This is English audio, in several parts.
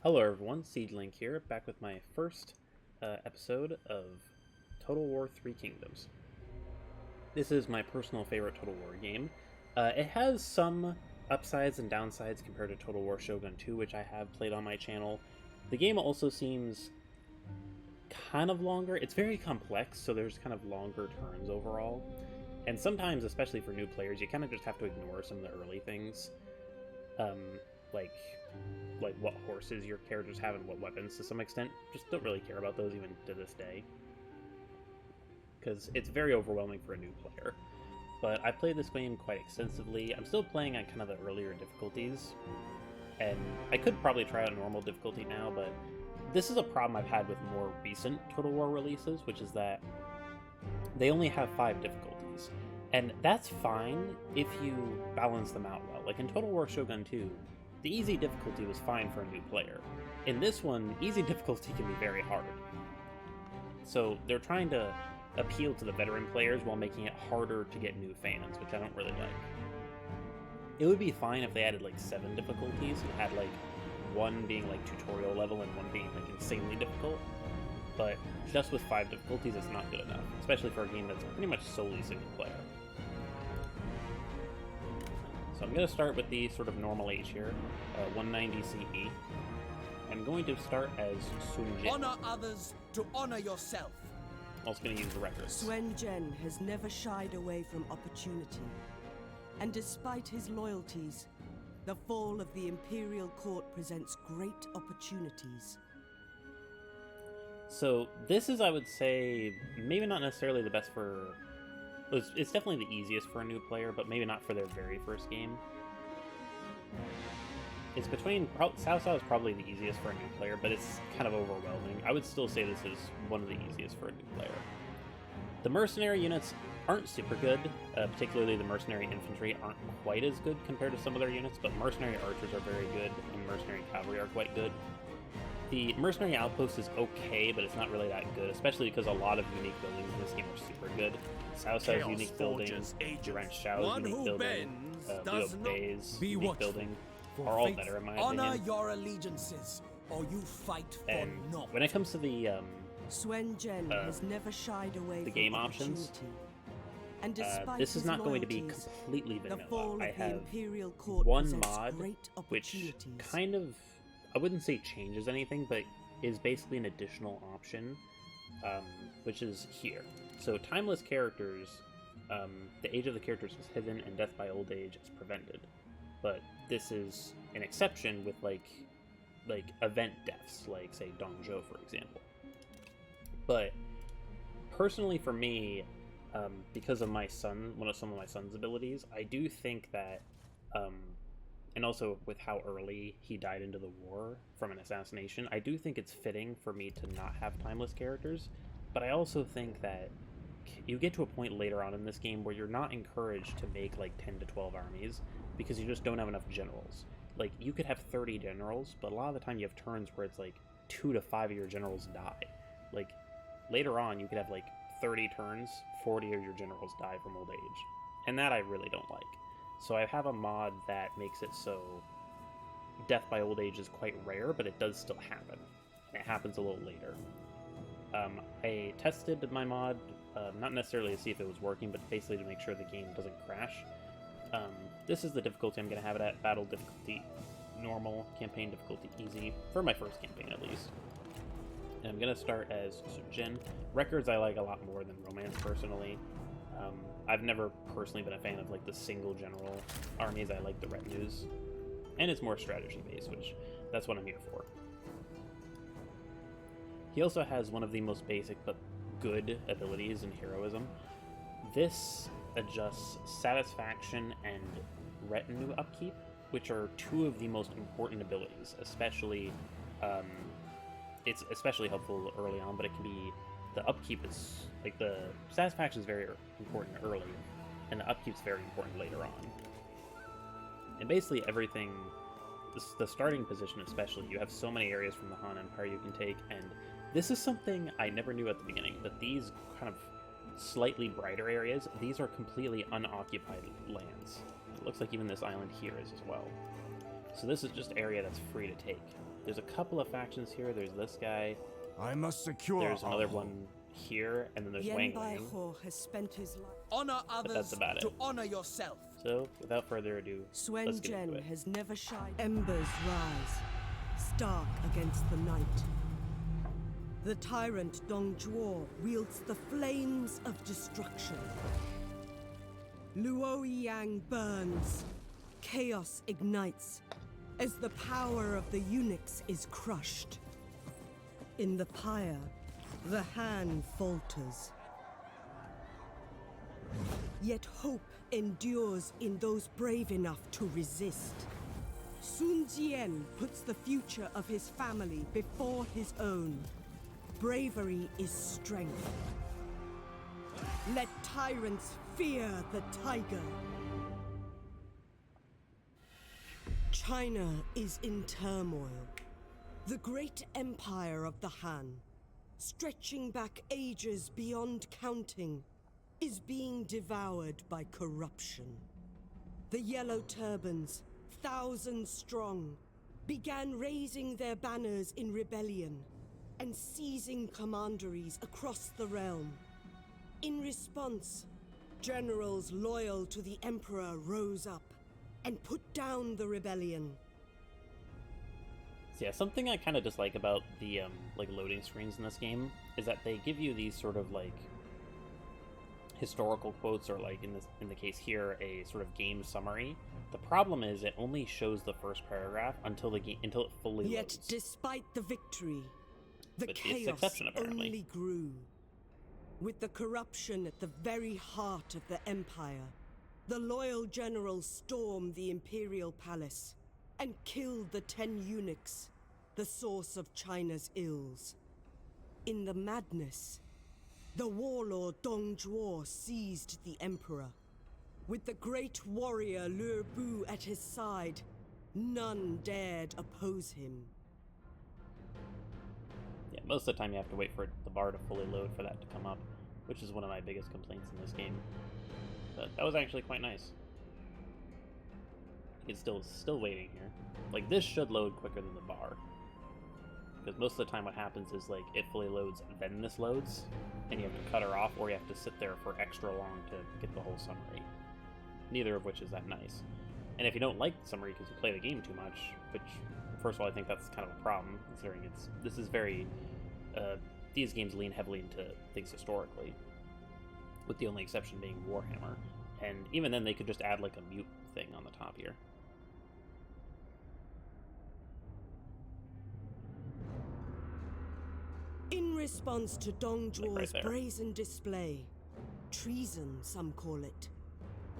Hello everyone, Seedlink here, back with my first episode of Total War 3 Kingdoms. This is my personal favorite Total War game. It has some upsides and downsides compared to Total War Shogun 2, which I have played on my channel. The game also seems kind of longer. It's very complex, so there's kind of longer turns overall. And sometimes, especially for new players, you kind of just have to ignore some of the early things. Like what horses your characters have and what weapons to some extent. Just don't really care about those even to this day, because it's very overwhelming for a new player. But I played this game quite extensively. I'm still playing on kind of the earlier difficulties, and I could probably try out normal difficulty now, but this is a problem I've had with more recent Total War releases, which is that they only have 5 difficulties. And that's fine if you balance them out well. Like in Total War Shogun 2, the easy difficulty was fine for a new player. In this one, easy difficulty can be very hard. So they're trying to appeal to the veteran players while making it harder to get new fans, which I don't really like. It would be fine if they added like 7 difficulties and had like one being like tutorial level and one being like insanely difficult. But just with 5 difficulties, it's not good enough, especially for a game that's pretty much solely single player. So I'm going to start with the sort of normal age here, 190 CE. I'm going to start as Sun Jian. Honor others to honor yourself. I'm also going to use the records. Jian has never shied away from opportunity. And despite his loyalties, the fall of the Imperial Court presents great opportunities. So this is, I would say, maybe not necessarily the best for... It's definitely the easiest for a new player, but maybe not for their very first game. It's between... Cao Cao is probably the easiest for a new player, but it's kind of overwhelming. I would still say this is one of the easiest for a new player. The mercenary units aren't super good, particularly the mercenary infantry aren't quite as good compared to some of their units, but mercenary archers are very good, and mercenary cavalry are quite good. The mercenary outpost is okay, but it's not really that good, especially because a lot of unique buildings in this game are super good. Cao Cao's unique building, Jian Shao's unique building, Liu Bei's unique building are all better in my Honor opinion. your allegiances, or you fight for And naught. when it comes to the Jian has never shied away from game options, opportunity. And despite this is his not going to be loyalties, completely the vanilla. fall of I the have Imperial Court one presents mod great which opportunities. kind of, I wouldn't say changes anything, but is basically an additional option, which is here. So timeless characters, the age of the characters is hidden and death by old age is prevented. But this is an exception with like event deaths, like say Dongzhou for example. But personally for me, because of my son, some of my son's abilities, I do think that, and also with how early he died into the war from an assassination, I do think it's fitting for me to not have timeless characters, but I also think that you get to a point later on in this game where you're not encouraged to make like 10 to 12 armies because you just don't have enough generals. Like, you could have 30 generals, but a lot of the time you have turns where it's like 2 to 5 of your generals die. Like, later on you could have like 30 turns, 40 of your generals die from old age. And that I really don't like. So I have a mod that makes it so death by old age is quite rare, but it does still happen. And it happens a little later. I tested my mod, not necessarily to see if it was working, but basically to make sure the game doesn't crash. This is the difficulty I'm going to have it at. Battle difficulty normal, campaign difficulty easy, for my first campaign at least. And I'm going to start as Sun Jian. Records I like a lot more than romance personally. I've never personally been a fan of like the single general armies. I like the retinues. And it's more strategy based, which that's what I'm here for. He also has one of the most basic but good abilities in heroism. This adjusts satisfaction and retinue upkeep, which are 2 of the most important abilities, especially it's especially helpful early on, but it can be, the upkeep is, like, the satisfaction is very important early, and the upkeep is very important later on. And basically everything, the starting position especially, you have so many areas from the Han Empire you can take, and this is something I never knew at the beginning, but these kind of slightly brighter areas, these are completely unoccupied lands. It looks like even this island here is as well. So this is just area that's free to take. There's a couple of factions here. There's this guy. I must secure. There's another our home. one here, and then there's Yen Wang Bai Ling. Ho has spent his life. Honor that's others about it. to honor yourself. So, without further ado, Swen let's get into Jian it. has never shied. Embers rise, stark against the night. The tyrant Dong Zhuo wields the flames of destruction. Luo Yang burns. Chaos ignites as the power of the eunuchs is crushed. In the pyre, the Han falters. Yet hope endures in those brave enough to resist. Sun Jian puts the future of his family before his own. Bravery is strength. Let tyrants fear the tiger. China is in turmoil. The great empire of the Han, stretching back ages beyond counting, is being devoured by corruption. The Yellow Turbans, thousands strong, began raising their banners in rebellion and seizing commanderies across the realm. In response, generals loyal to the Emperor rose up and put down the rebellion. So yeah, something I kind of dislike about the like loading screens in this game is that they give you these sort of like historical quotes, or like in the case here, a sort of game summary. The problem is it only shows the first paragraph until it fully Yet, loads. despite the victory, the With its chaos exception, apparently. only grew. With the corruption at the very heart of the Empire, the loyal generals stormed the Imperial Palace and killed the 10 eunuchs, the source of China's ills. In the madness, the warlord Dong Zhuo seized the Emperor. With the great warrior Lü Bu at his side, none dared oppose him. Yeah, most of the time you have to wait for the bar to fully load for that to come up, which is one of my biggest complaints in this game. But that was actually quite nice. It's still waiting here. Like, this should load quicker than the bar, because most of the time what happens is like it fully loads, then this loads, and you have to cut her off, or you have to sit there for extra long to get the whole summary. Neither of which is that nice. And if you don't like the summary because you play the game too much, which, first of all, I think that's kind of a problem, considering this is very, these games lean heavily into things historically, with the only exception being Warhammer. And even then, they could just add like a mute thing on the top here. In response to Dong Like right Zhuo's there. brazen display, treason some call it,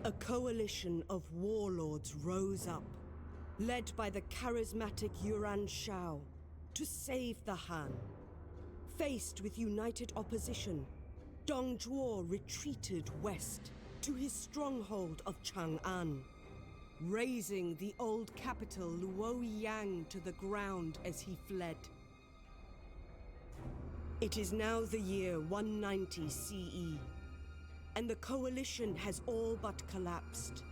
a coalition of warlords rose up, led by the charismatic Yuan Shao, to save the Han. Faced with united opposition, Dong Zhuo retreated west to his stronghold of Chang'an, razing the old capital Luoyang to the ground as he fled. It is now the year 190 CE, and the coalition has all but collapsed.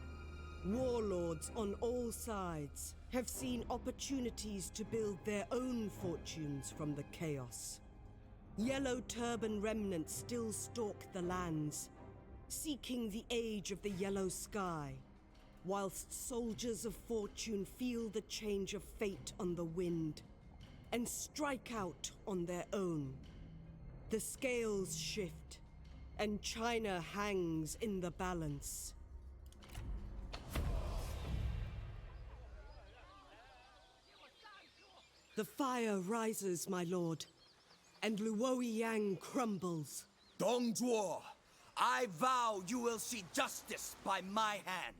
Warlords on all sides have seen opportunities to build their own fortunes from the chaos. Yellow turban remnants still stalk the lands, seeking the age of the yellow sky, whilst soldiers of fortune feel the change of fate on the wind and strike out on their own. The scales shift, and China hangs in the balance. The fire rises, my lord, and Luoyang crumbles. Dong Zhuo, I vow you will see justice by my hand.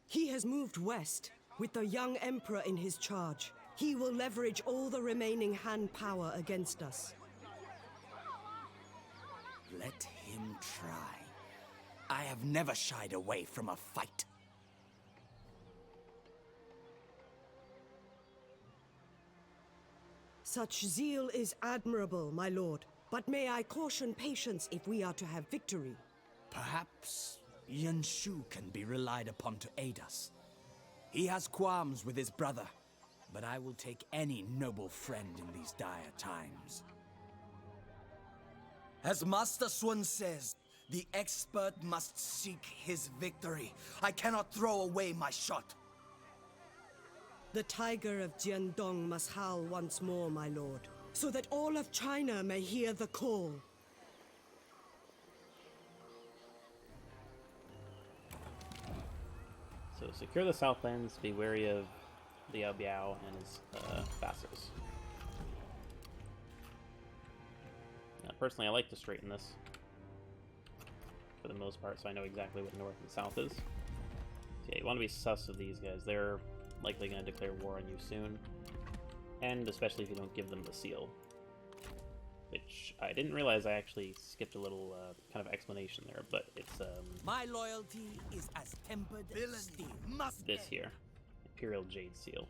He has moved west, with the young emperor in his charge. He will leverage all the remaining Han power against us. Let him try. I have never shied away from a fight. Such zeal is admirable, my lord, but may I caution patience if we are to have victory? Perhaps Yan Shu can be relied upon to aid us. He has qualms with his brother but I will take any noble friend in these dire times. As Master Sun says, the expert must seek his victory. I cannot throw away my shot. The tiger of Jian must howl once more, my lord, so that all of China may hear the call. So secure the Southlands, be wary of Liao Biao and his vassals. Now, personally, I like to straighten this for the most part, so I know exactly what north and south is. So yeah, you want to be sus of these guys. They're likely going to declare war on you soon, and especially if you don't give them the seal. Which I didn't realize I actually skipped a little kind of explanation there, but it's my loyalty is as tempered as steel. This here, Imperial Jade Seal.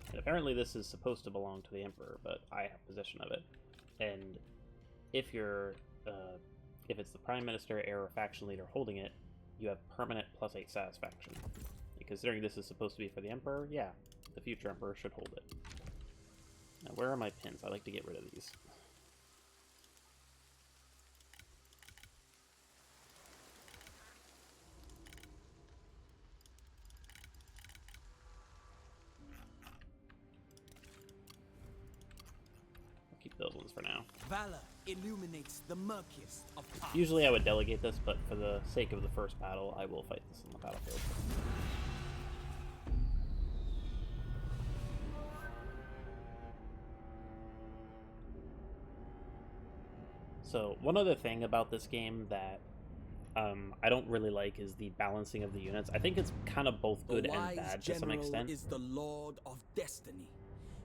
And apparently this is supposed to belong to the Emperor, but I have possession of it. And if you're, if it's the Prime Minister, heir, or faction leader holding it, you have permanent +8 satisfaction. And considering this is supposed to be for the Emperor, yeah, the future Emperor should hold it. Now, where are my pins? I like to get rid of these. Those ones for now. Valor illuminates the murkiest of paths. Usually I would delegate this, but for the sake of the first battle, I will fight this in the battlefield. So, one other thing about this game that I don't really like is the balancing of the units. I think it's kind of both good and bad to some extent. The wise general is the Lord of Destiny.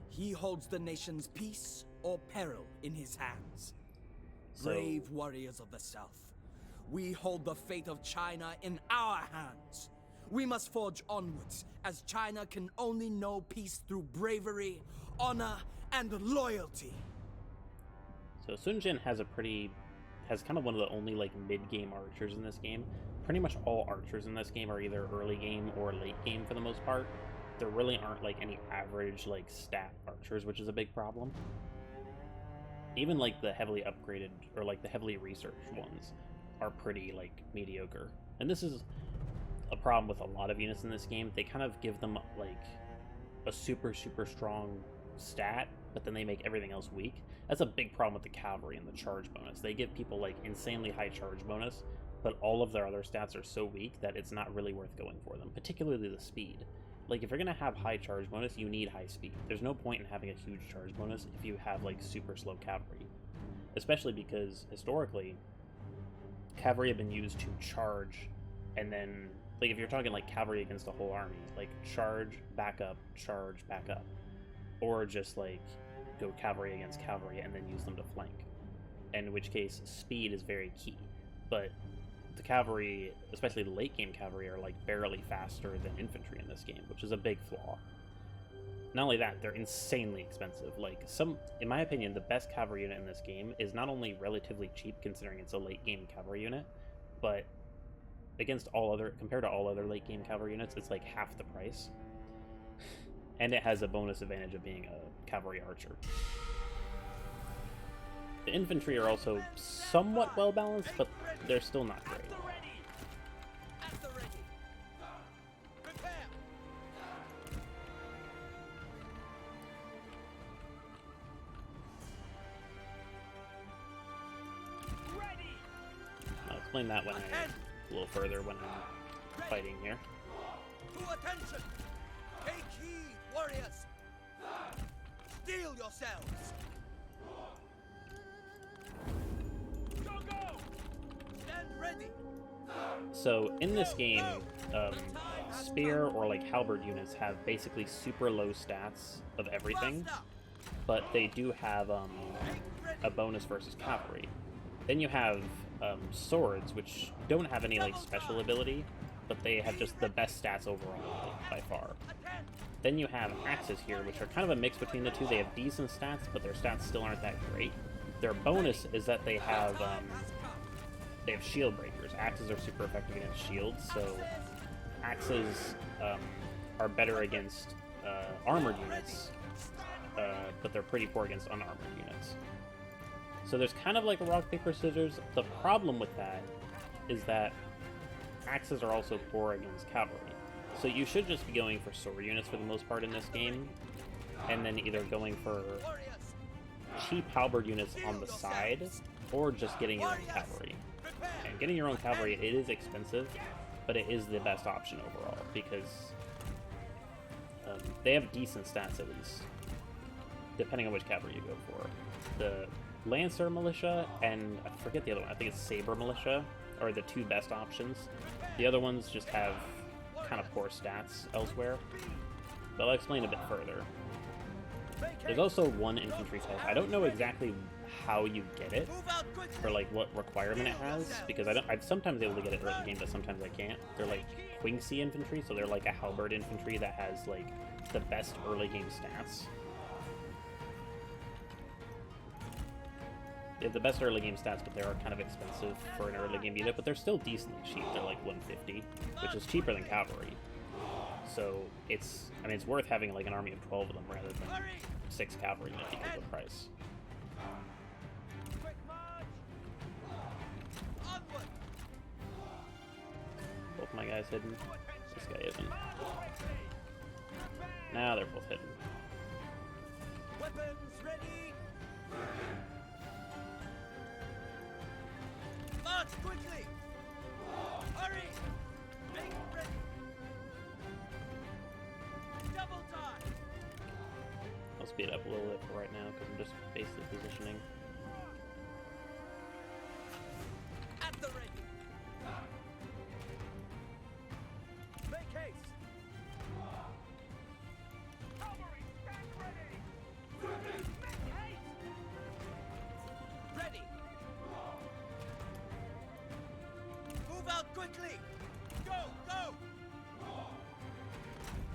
He holds the nation's peace or peril in his hands. Brave warriors of the South, we hold the fate of China in our hands. We must forge onwards, as China can only know peace through bravery, honor, and loyalty. So Sun Jian has kind of one of the only like mid-game archers in this game. Pretty much all archers in this game are either early game or late game for the most part. There really aren't like any average like stat archers, which is a big problem. Even like the heavily upgraded or like the heavily researched ones are pretty like mediocre. And this is a problem with a lot of units in this game. They kind of give them like a super strong stat, but then they make everything else weak. That's a big problem with the cavalry and the charge bonus. They give people like insanely high charge bonus, but all of their other stats are so weak that it's not really worth going for them, particularly the speed. Like, if you're going to have high charge bonus, you need high speed. There's no point in having a huge charge bonus if you have, like, super slow cavalry. Especially because, historically, cavalry have been used to charge, and then, like, if you're talking, like, cavalry against a whole army, like, charge, back up, or just, like, go cavalry against cavalry and then use them to flank. In which case, speed is very key. But the cavalry, especially the late game cavalry, are like barely faster than infantry in this game, which is a big flaw. Not only that, they're insanely expensive. Like, in my opinion, the best cavalry unit in this game is not only relatively cheap considering it's a late game cavalry unit, but compared to all other late game cavalry units, it's like half the price. And it has a bonus advantage of being a cavalry archer. The infantry are also somewhat well balanced, but they're still not great. I'll explain that when a little further when I'm fighting here. To attention! Take heed, warriors! Steel yourselves! So in this game, spear or like halberd units have basically super low stats of everything, but they do have a bonus versus cavalry. Then you have swords, which don't have any like special ability, but they have just the best stats overall by far. Then you have axes here, which are kind of a mix between the two. They have decent stats, but their stats still aren't that great. Their bonus is that they have shield breakers. Axes are super effective against shields, so axes are better against armored units, but they're pretty poor against unarmored units. So there's kind of like a rock, paper, scissors. The problem with that is that axes are also poor against cavalry. So you should just be going for sword units for the most part in this game, and then either going for cheap halberd units on the side, or just getting your own cavalry. And getting your own cavalry, it is expensive, but it is the best option overall, because they have decent stats at least, depending on which cavalry you go for. The Lancer Militia, and I forget the other one, I think it's Saber Militia, are the two best options. The other ones just have kind of poor stats elsewhere, but I'll explain a bit further. There's also one infantry type. I don't know exactly how you get it, or like what requirement it has, because I'm sometimes able to get it early game, but sometimes I can't. They're like Quingsy infantry, so they're like a halberd infantry that has like the best early game stats. They have the best early game stats, but they are kind of expensive for an early game unit, but they're still decently cheap. They're like 150, which is cheaper than cavalry. So it's, I mean, it's worth having like an army of 12 of them rather than 6 cavalry because of the price. Both my guys hidden. This guy isn't. Now they're both hidden. Weapons ready. March quickly! Hurry! Make ready! Double time! I'll speed up a little bit for right now because I'm just basically positioning. At the ready! Make haste! Cavalry, stand ready! Make haste! Ready! Move out quickly! Go! Go!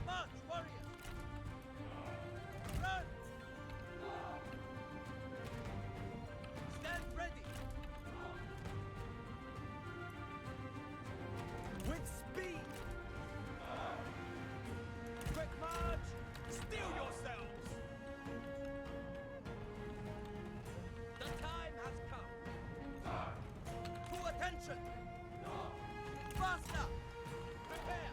March, warriors! Run! Stand ready! With speed! Quick march! Steel yourselves! The time has come! To attention! Faster! Prepare!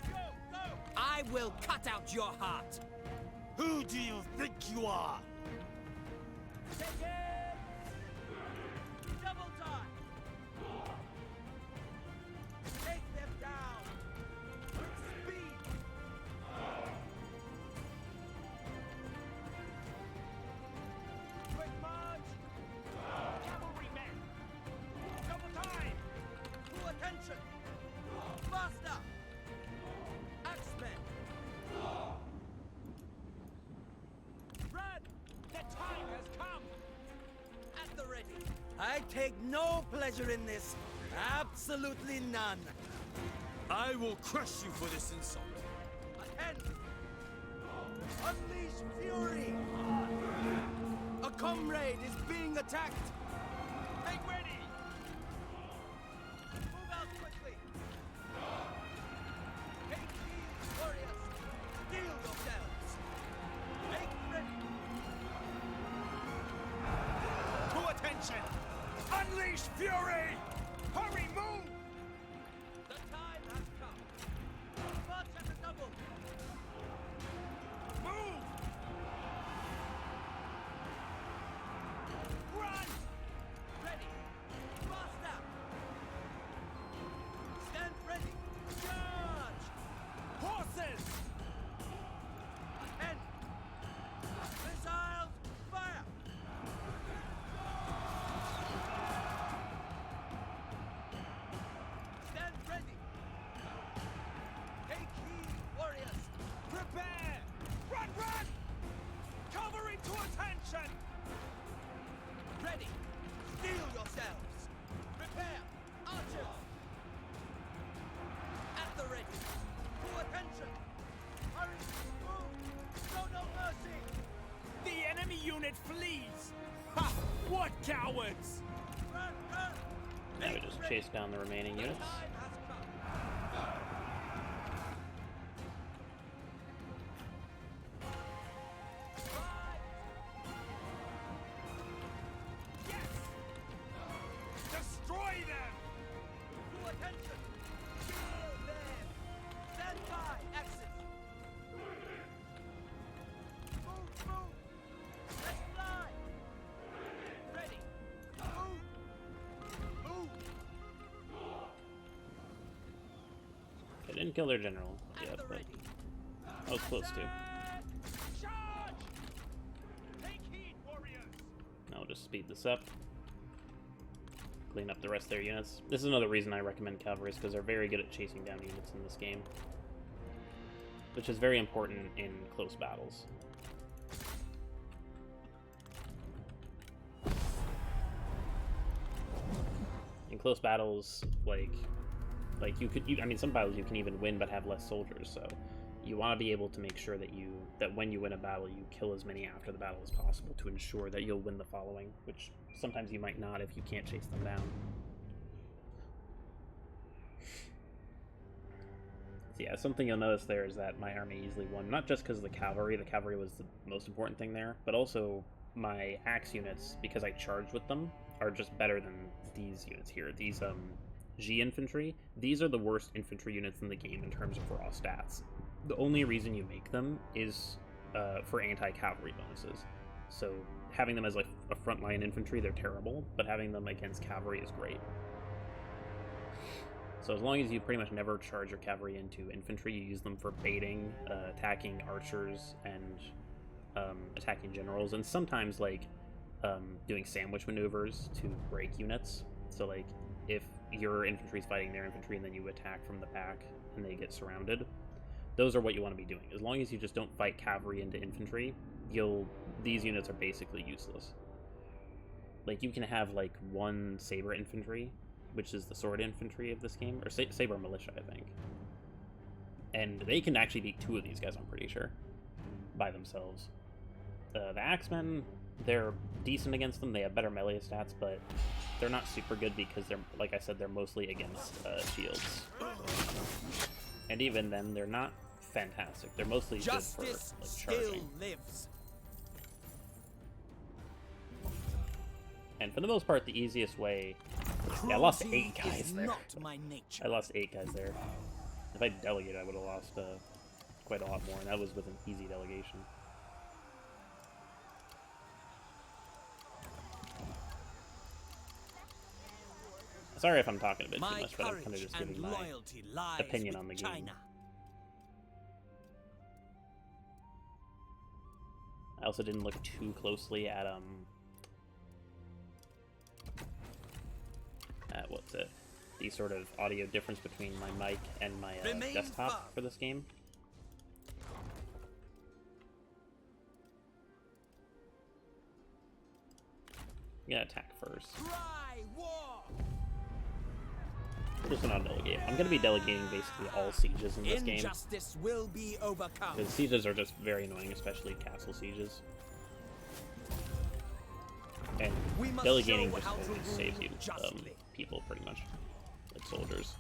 Go! Go! I will cut out your heart! Who do you think you are? Take it! Double time! Take them down! With speed! Quick march! Cavalrymen! Double time! To attention! Faster! Axemen! Run! The time has come! At the ready! I take no pleasure in this. Absolutely none. I will crush you for this insult. Attend! Unleash fury! A comrade is being attacked! Make ready! Move out quickly! Take these, warriors! Steel yourselves! Make ready! To attention! Unleash fury! Hurry, move! The time has come! March at a double! Move! Run! Ready! Faster! Stand ready! Charge! Horses! Attend! Missiles, fire! Stand ready! Take heed, warriors! Prepare! Run, run! Cavalry to attention! Ready! Steel yourselves! Prepare! Archers! At the ready! To attention! Hurry! Move! Show no mercy! The enemy unit flees! Ha! What cowards! Run! Run! Now we just chase down the remaining The units. time has come! didn't kill their general yet, but I was close to. Charge! Take heed, warriors! Now we'll just speed this up. Clean up the rest of their units. This is another reason I recommend cavalry, because they're very good at chasing down units in this game. Which is very important in close battles. In close battles, like I mean, some battles you can even win but have less soldiers, so you want to be able to make sure that when you win a battle, you kill as many after the battle as possible to ensure that you'll win the following, which sometimes you might not if you can't chase them down. So yeah, something you'll notice there is that my army easily won, not just because of the cavalry was the most important thing there, but also my axe units, because I charged with them, are just better than these units here. These Jian infantry, these are the worst infantry units in the game in terms of raw stats. The only reason you make them is for anti-cavalry bonuses. So having them as like a frontline infantry, they're terrible, but having them against cavalry is great. So as long as you pretty much never charge your cavalry into infantry, you use them for baiting, attacking archers, and attacking generals, and sometimes like doing sandwich maneuvers to break units. So like if your infantry is fighting their infantry and then you attack from the back and they get surrounded, those are what you want to be doing. As long as you just don't fight cavalry into infantry, these units are basically useless. Like you can have like one saber infantry, which is the sword infantry of this game, or saber militia, I think. And they can actually beat two of these guys, I'm pretty sure, by themselves. The axemen, they're decent against them. They have better melee stats, but they're not super good because they're, like I said, they're mostly against shields. And even then, they're not fantastic. They're mostly Justice good for like still charging. lives. And for the most part, the easiest way... Yeah, I lost 8 guys is there. not my nature. I lost 8 guys there. If I delegated, I would have lost quite a lot more, and that was with an easy delegation. Sorry if I'm talking a bit too My much, but I'm kind of courage just and giving my loyalty lies opinion with on the game. China. I also didn't look too closely at what's it? The sort of audio difference between my mic and my Remain desktop firm. for this game. I'm gonna attack first. Cry war. Just not delegate. I'm gonna be delegating basically all sieges in this game. Injustice will be overcome. Because sieges are just very annoying, especially castle sieges. And We must delegating show just how to always saves rule you justly. people, pretty much. Like soldiers.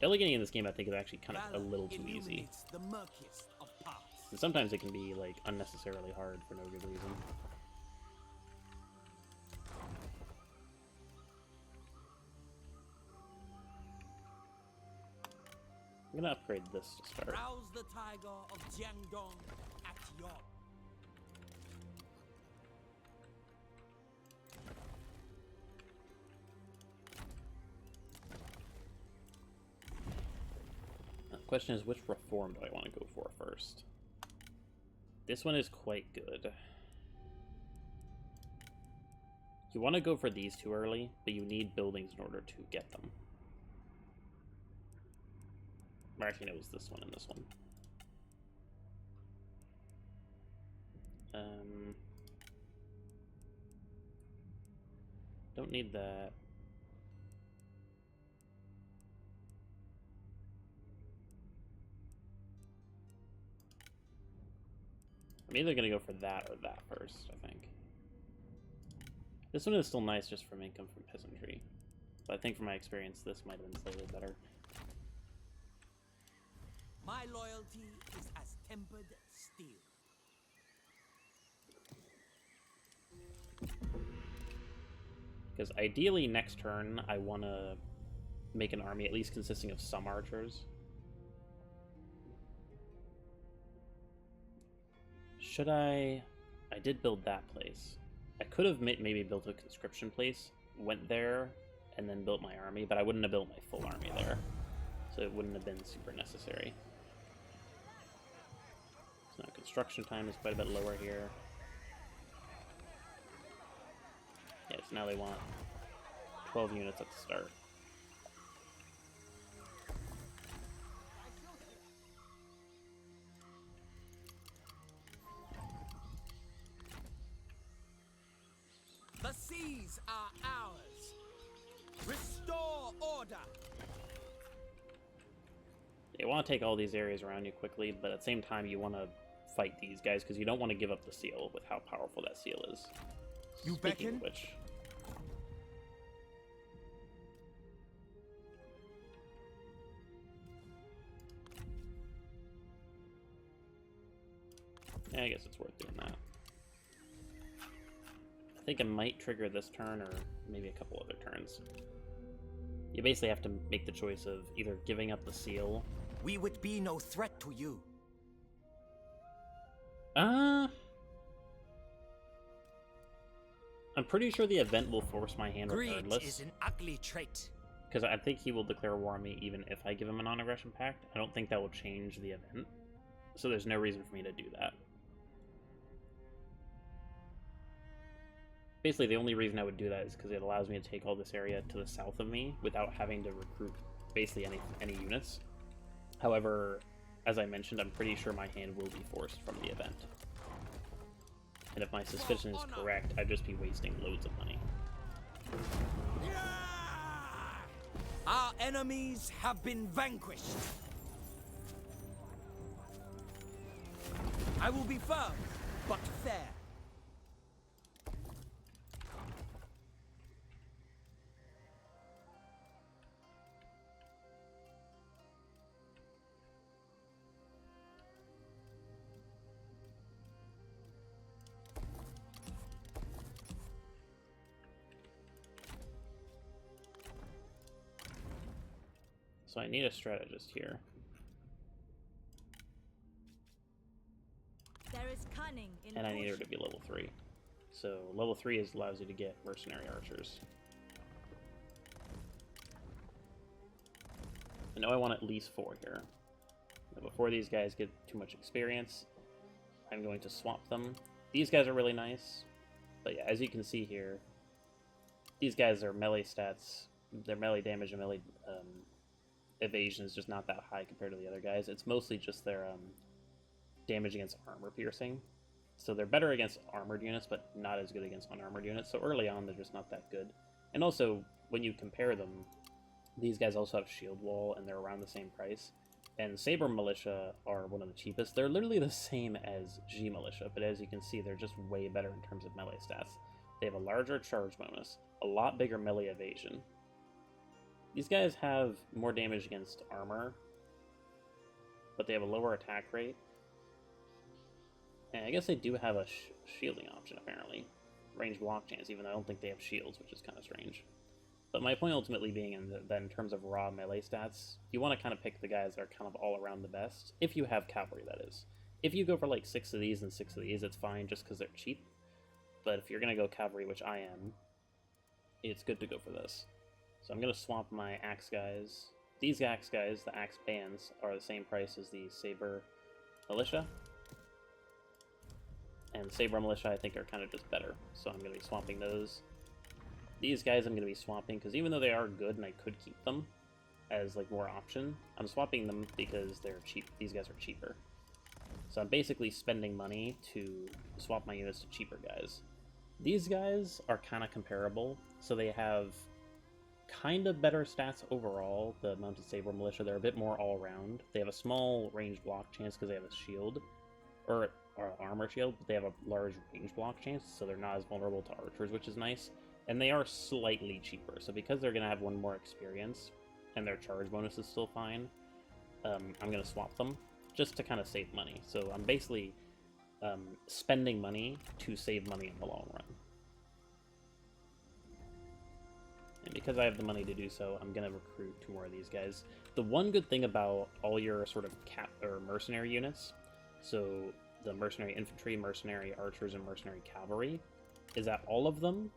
Delegating in this game, I think, is actually kind of a little too easy. Illuminates the murkiest of paths. And sometimes it can be, like, unnecessarily hard for no good reason. I'm gonna upgrade this to start. Rouse the tiger of Jiangdong at your. The question is, which reform do I want to go for first? This one is quite good. You want to go for these two early, but you need buildings in order to get them. Or actually, no, it was this one and this one. Don't need that. I'm either going to go for that or that first, I think. This one is still nice just from income from peasantry. But I think from my experience, this might have been slightly better. My loyalty is as tempered steel. Because ideally, next turn, I want to make an army at least consisting of some archers. Should I... I did build that place. I could have maybe built a conscription place, went there, and then built my army, but I wouldn't have built my full army there. so it wouldn't have been super necessary. So now construction time is quite a bit lower here. Yeah, so now they want 12 units at the start. The seas are ours. Restore order. You want to take all these areas around you quickly, but at the same time you want to fight these guys because you don't want to give up the seal with how powerful that seal is. You Speaking beckon? of which, yeah, I guess it's worth doing that. I think it might trigger this turn or maybe a couple other turns. You basically have to make the choice of either giving up the seal. We would be no threat to you. I'm pretty sure the event will force my hand Greed regardless. is an ugly trait. Because I think he will declare war on me even if I give him a non-aggression pact. I don't think that will change the event. So there's no reason for me to do that. Basically, the only reason I would do that is because it allows me to take all this area to the south of me without having to recruit basically any units. However, as I mentioned, I'm pretty sure my hand will be forced from the event. And if my suspicion is correct, I'd just be wasting loads of money. Our enemies have been vanquished. I will be firm, but fair. So I need a strategist here. There is cunning in And I need her caution. to be level 3. So level 3 allows you to get mercenary archers. I know I want at least 4 here. Now before these guys get too much experience, I'm going to swap them. These guys are really nice, but yeah, as you can see here, these guys are melee stats. Their melee damage and melee evasion is just not that high compared to the other guys. It's mostly just their damage against armor piercing. So they're better against armored units, but not as good against unarmored units. So early on, they're just not that good. And also, when you compare them, these guys also have shield wall, and they're around the same price. And Saber Militia are one of the cheapest. They're literally the same as G Militia, but as you can see, they're just way better in terms of melee stats. They have a larger charge bonus, a lot bigger melee evasion. These guys have more damage against armor, but they have a lower attack rate. And I guess they do have a shielding option, apparently. Range block chance, even though I don't think they have shields, which is kind of strange. But my point ultimately being that in terms of raw melee stats, you want to kind of pick the guys that are kind of all around the best, if you have cavalry, that is. If you go for like 6 of these and 6 of these, it's fine just because they're cheap. But if you're going to go cavalry, which I am, it's good to go for this. So I'm going to swap my axe guys. These axe guys, the axe bands, are the same price as the Saber Militia. And Saber Militia, I think, are kind of just better. So I'm going to be swapping those. These guys I'm going to be swapping, because even though they are good and I could keep them as like more option, I'm swapping them because they're cheap. These guys are cheaper. So I'm basically spending money to swap my units to cheaper guys. These guys are kind of comparable, so they have kind of better stats overall. The Mounted Saber Militia, they're a bit more all-around. They have a small range block chance because they have a shield, or armor shield, but they have a large range block chance, so they're not as vulnerable to archers, which is nice. And they are slightly cheaper, so because they're going to have 1 more experience, and their charge bonus is still fine, I'm going to swap them, just to kind of save money. So I'm basically spending money to save money in the long run. And because I have the money to do so, I'm going to recruit 2 more of these guys. The one good thing about all your sort of mercenary units, so the mercenary infantry, mercenary archers, and mercenary cavalry, is that all of them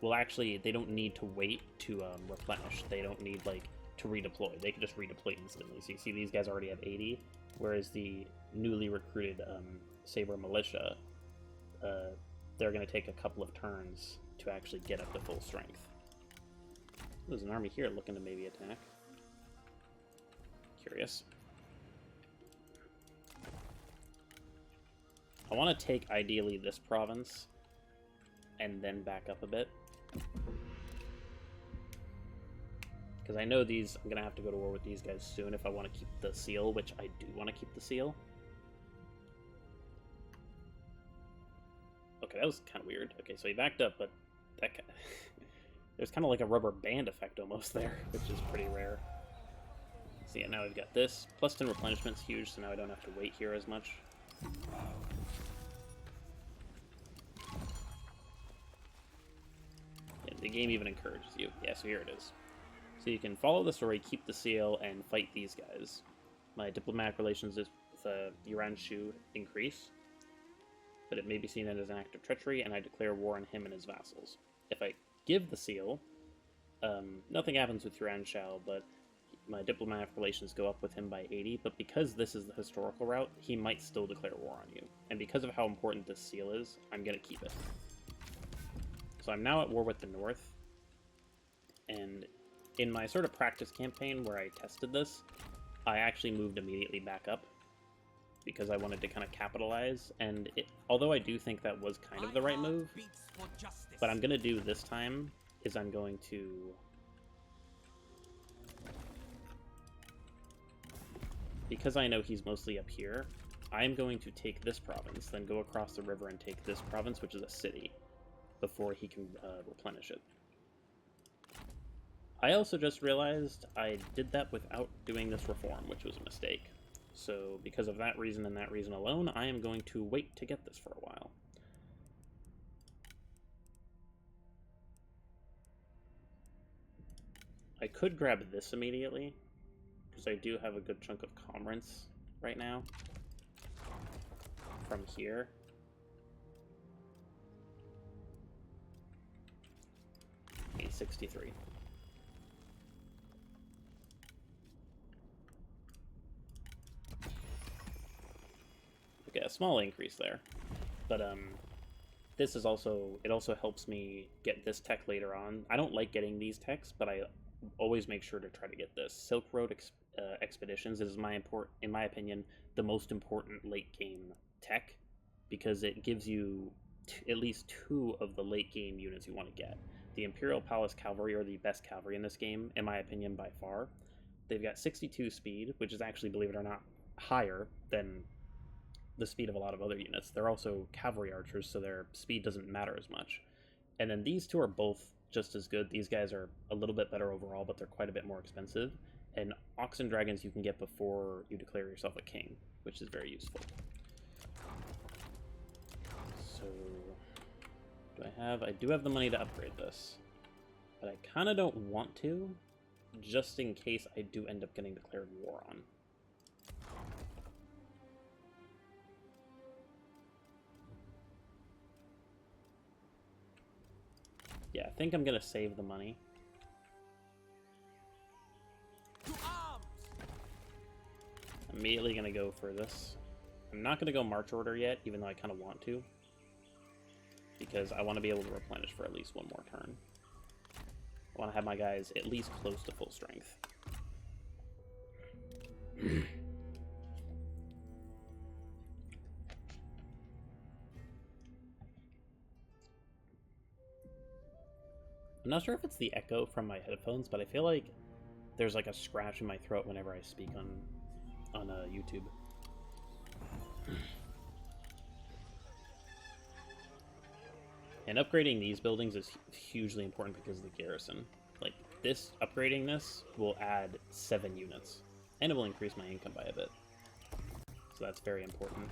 will actually, they don't need to wait to replenish. They don't need, like, to redeploy. They can just redeploy instantly. So you see these guys already have 80, whereas the newly recruited Saber Militia, they're going to take a couple of turns to actually get up to full strength. There's an army here looking to maybe attack. Curious. I want to take, ideally, this province, and then back up a bit. Because I know these, I'm going to have to go to war with these guys soon if I want to keep the seal, which I do want to keep the seal. Okay, that was kind of weird. Okay, so he backed up, but that there's kind of like a rubber band effect almost there, which is pretty rare. So yeah, now we've got this. Plus 10 replenishment's huge, so now I don't have to wait here as much. Yeah, the game even encourages you. Yeah, so here it is. So you can follow the story, keep the seal, and fight these guys. My diplomatic relations with Yuanshu increase, but it may be seen as an act of treachery, and I declare war on him and his vassals. If I give the seal, nothing happens with Yuanshu, but my diplomatic relations go up with him by 80, but because this is the historical route, he might still declare war on you. And because of how important this seal is, I'm going to keep it. So I'm now at war with the north, and in my sort of practice campaign where I tested this, I actually moved immediately back up because I wanted to kind of capitalize, and although I do think that was kind of the right move, what I'm going to do this time is I'm going to because I know he's mostly up here, I'm going to take this province, then go across the river and take this province, which is a city, before he can replenish it. I also just realized I did that without doing this reform, which was a mistake. So because of that reason and that reason alone, I am going to wait to get this for a while. I could grab this immediately, because I do have a good chunk of commerce right now from here. Okay, 63. Okay, a small increase there, but this is also, it also helps me get this tech later on. I don't like getting these techs, but I always make sure to try to get this. Silk Road Expeditions is in my opinion, the most important late game tech, because it gives you at least 2 of the late game units you want to get. The Imperial Palace Cavalry are the best cavalry in this game, in my opinion, by far. They've got 62 speed, which is actually, believe it or not, higher than the speed of a lot of other units. They're also cavalry archers, so their speed doesn't matter as much. And then these two are both just as good. These guys are a little bit better overall, but they're quite a bit more expensive. And Oxen Dragons you can get before you declare yourself a king, which is very useful. So, I do have the money to upgrade this, but I kind of don't want to, just in case I do end up getting declared war on. Yeah, I think I'm gonna save the money. Immediately gonna go for this. I'm not gonna go march order yet, even though I kind of want to, because I want to be able to replenish for at least one more turn. I want to have my guys at least close to full strength. I'm not sure if it's the echo from my headphones, but I feel like there's like a scratch in my throat whenever I speak on YouTube. And upgrading these buildings is hugely important because of the garrison. Like, upgrading this will add 7 units, and it will increase my income by a bit. So that's very important.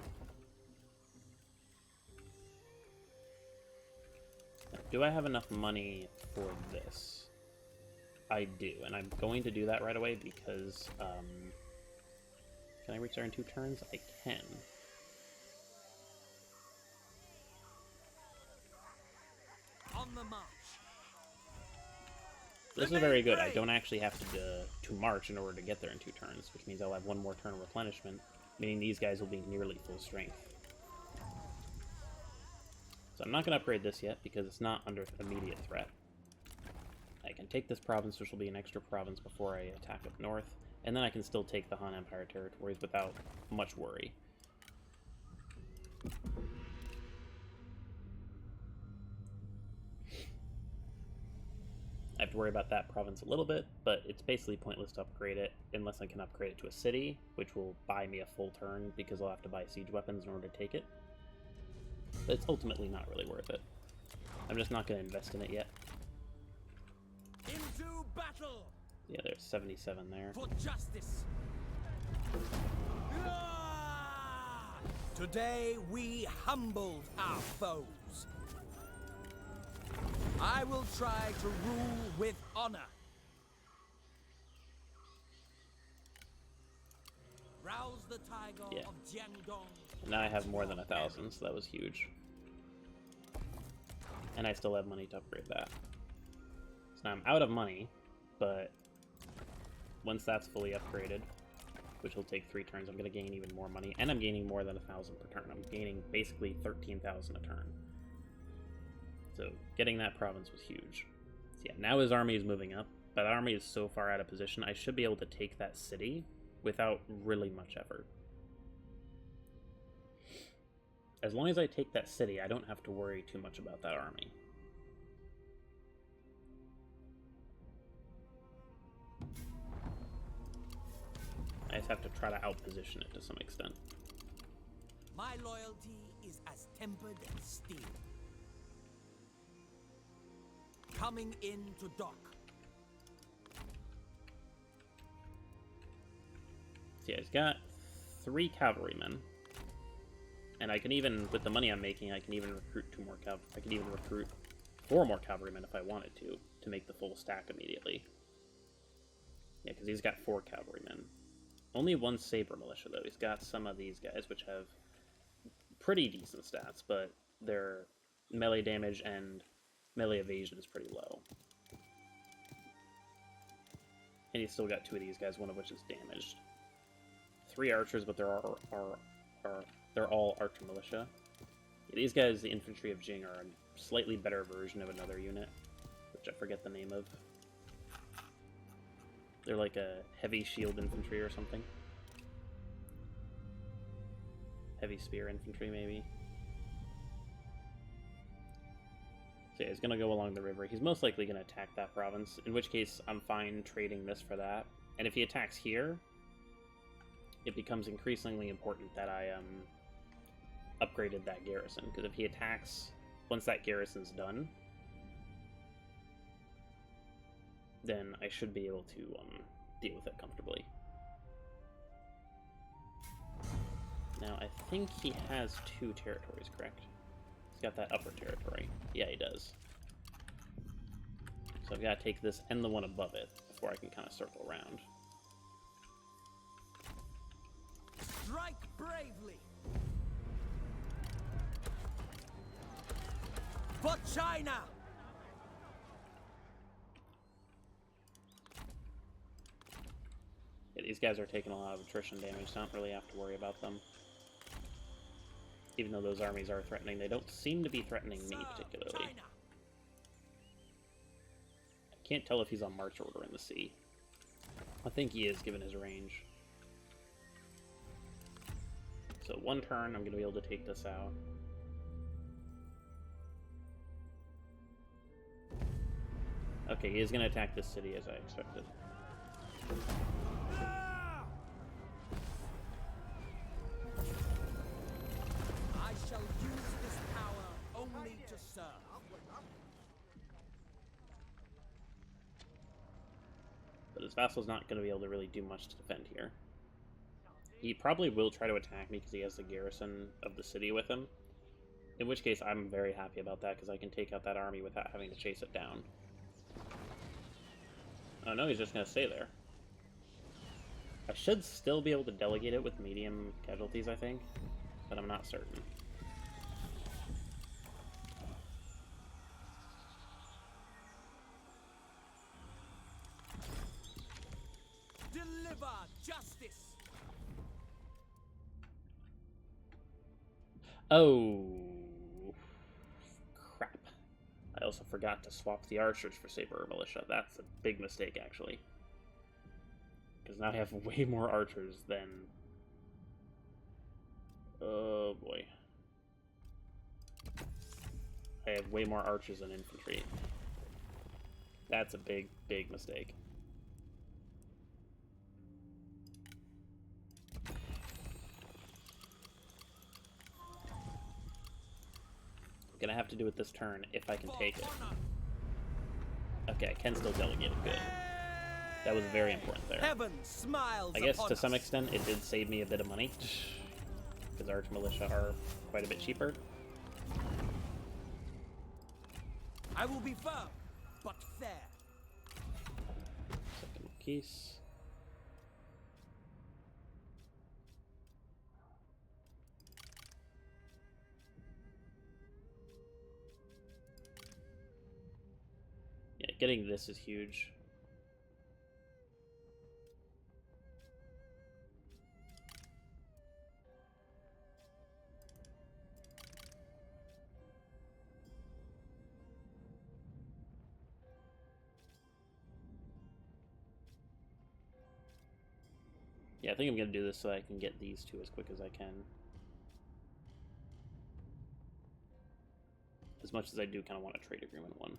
Now, do I have enough money for this? I do, and I'm going to do that right away because, can I reach there in 2 turns? I can. On the march. This is very good. I don't actually have to march in order to get there in 2 turns, which means I'll have 1 more turn of replenishment, meaning these guys will be nearly full strength. So I'm not going to upgrade this yet, because it's not under immediate threat. I can take this province, which will be an extra province before I attack up north, and then I can still take the Han Empire territories without much worry. I have to worry about that province a little bit, but it's basically pointless to upgrade it unless I can upgrade it to a city, which will buy me a full turn because I'll have to buy siege weapons in order to take it. But it's ultimately not really worth it. I'm just not going to invest in it yet. Into battle! Yeah, there's 77 there. For justice! Ah! Today we humbled our foes. I will try to rule with honor. Rouse the tiger of Jian. Now I have more than 1,000, so that was huge. And I still have money to upgrade that. So now I'm out of money, but once that's fully upgraded, which will take 3 turns, I'm going to gain even more money, and I'm gaining more than 1,000 per turn. I'm gaining basically 13,000 a turn. So getting that province was huge. So yeah, now his army is moving up, but that army is so far out of position, I should be able to take that city without really much effort. As long as I take that city, I don't have to worry too much about that army. I just have to try to outposition it to some extent. My loyalty is as tempered as steel. Coming in to dock. So yeah, he's got 3 cavalrymen. And I can even, with the money I'm making, I can even recruit 2 more cavalry. I can even recruit 4 more cavalrymen if I wanted to make the full stack immediately. Yeah, because he's got 4 cavalrymen. Only 1 saber militia, though. He's got some of these guys, which have pretty decent stats, but their melee damage and melee evasion is pretty low. And he's still got 2 of these guys, one of which is damaged. 3 archers, but they're all archer militia. Yeah, these guys, the infantry of Jing, are a slightly better version of another unit, which I forget the name of. They're like a heavy shield infantry or something. Heavy spear infantry, maybe. So yeah, he's going to go along the river. He's most likely going to attack that province, in which case I'm fine trading this for that. And if he attacks here, it becomes increasingly important that I upgraded that garrison, because if he attacks once that garrison's done, then I should be able to deal with it comfortably. Now, I think he has 2 territories, correct? He's got that upper territory. Yeah, he does. So I've got to take this and the one above it before I can kind of circle around. Strike bravely! For China! Yeah, these guys are taking a lot of attrition damage, so I don't really have to worry about them. Even though those armies are threatening, they don't seem to be threatening me particularly. China. I can't tell if he's on march order in the sea. I think he is, given his range. So 1 turn, I'm going to be able to take this out. Okay, he is going to attack this city as I expected. I shall use this power only to serve. But his vassal's not going to be able to really do much to defend here. He probably will try to attack me because he has the garrison of the city with him. In which case, I'm very happy about that because I can take out that army without having to chase it down. Oh no, he's just going to stay there. I should still be able to delegate it with medium casualties, I think, but I'm not certain. Deliver justice. Oh, crap. I also forgot to swap the archers for Saber Militia. That's a big mistake, actually. Because now I have way more archers than... Oh, boy. I have way more archers than infantry. That's a big, big mistake. I'm gonna have to do it this turn if I can take it. Okay, I can still delegate it. Good. That was very important there. Heaven smiles I guess upon to some us. extent it did save me a bit of money. Because Arch Militia are quite a bit cheaper. I will be firm, but fair. Second Marquise. Yeah, getting this is huge. Yeah, I think I'm going to do this so I can get these two as quick as I can. As much as I do kind of want a trade agreement one.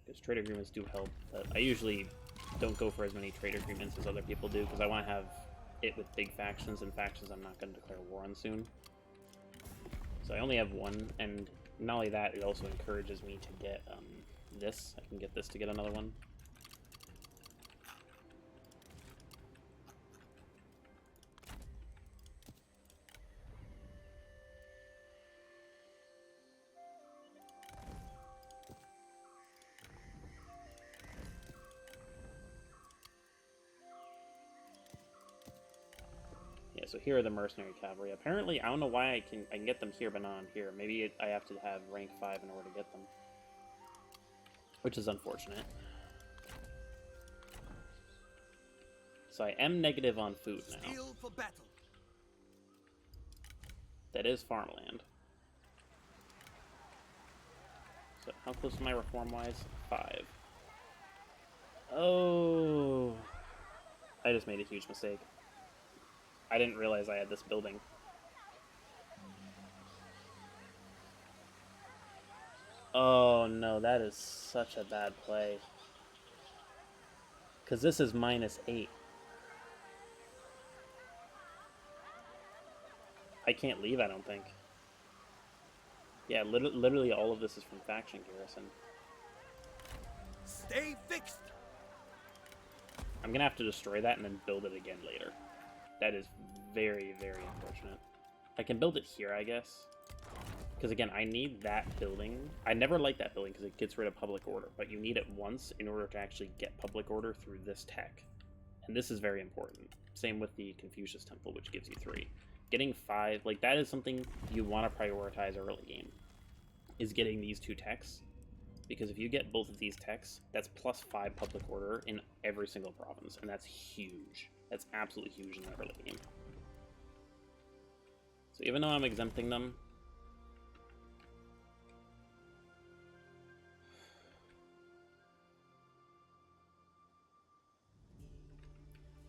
Because trade agreements do help, but I usually don't go for as many trade agreements as other people do, because I want to have it with big factions, and factions I'm not going to declare war on soon. So I only have one, and not only that, it also encourages me to get this. I can get this to get another one. Yeah, so here are the mercenary cavalry. Apparently, I don't know why I can get them here, but not on here. Maybe I have to have rank 5 in order to get them, which is unfortunate. So I am negative on food now. Steel for battle. That is farmland. So how close am I reform-wise? 5. Oh, I just made a huge mistake. I didn't realize I had this building. Oh no, that is such a bad play. Because this is -8. I can't leave, I don't think. Yeah, literally all of this is from faction garrison. Stay fixed. I'm gonna have to destroy that and then build it again later. That is very, very unfortunate. I can build it here, I guess. Because again, I need that building. I never like that building because it gets rid of public order, but you need it once in order to actually get public order through this tech. And this is very important. Same with the Confucius Temple, which gives you 3. Getting 5, like that is something you want to prioritize early game, is getting these 2 techs. Because if you get both of these techs, that's +5 public order in every single province, and that's huge. That's absolutely huge in the early game. So even though I'm exempting them,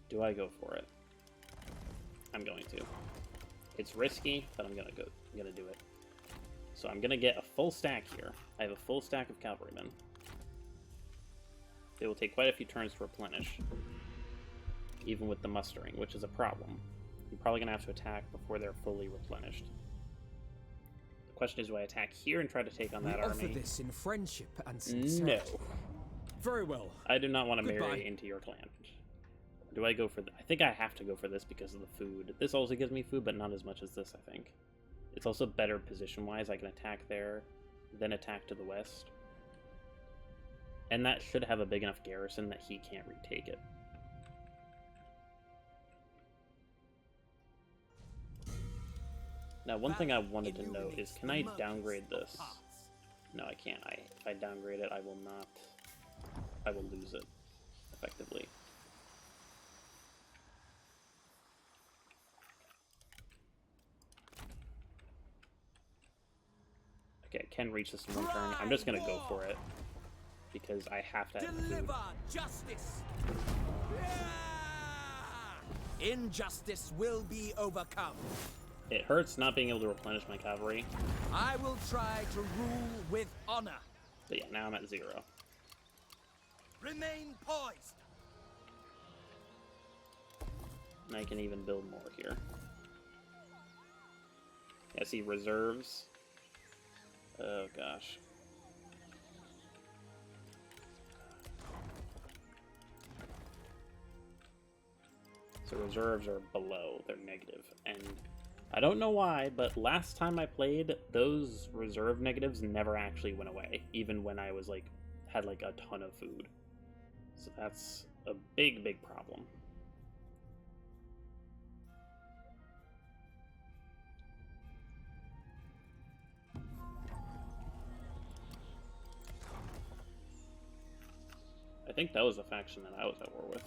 do I go for it? I'm going to. It's risky, but I'm gonna do it. So I'm gonna get a full stack here. I have a full stack of cavalrymen. They will take quite a few turns to replenish, even with the mustering, which is a problem. I'm probably gonna have to attack before they're fully replenished. The question is, do I attack here and try to take on that We army? offer this in friendship and sincerity. No. Very well. I do not want to Goodbye. marry into your clan. Do I go for I think I have to go for this because of the food. This also gives me food, but not as much as this, I think. It's also better position-wise. I can attack there, then attack to the west. And that should have a big enough garrison that he can't retake it. Now, one thing I wanted to know is, can I downgrade this? No, I can't. If I downgrade it, I will not... I will lose it, effectively. Okay, I can reach this in one turn. I'm just gonna go for it. Because I have to have food. Deliver justice. Injustice will be overcome. It hurts not being able to replenish my cavalry. I will try to rule with honor. But yeah, now I'm at 0. Remain poised. And I can even build more here. Yeah, see, reserves. Oh gosh. So reserves are below, they're negative. And I don't know why, but last time I played, those reserve negatives never actually went away, even when I was like, had like a ton of food. So that's a big, big problem. I think that was the faction that I was at war with.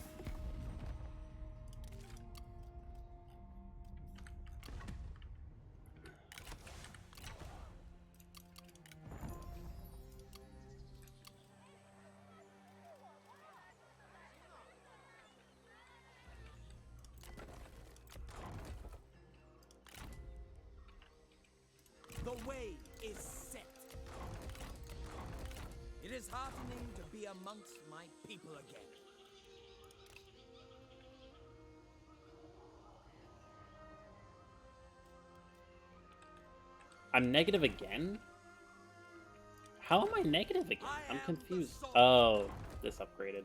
The way is set. It is heartening to be amongst my people again. I'm negative again? How am I negative again? I'm confused. the Oh, this upgraded.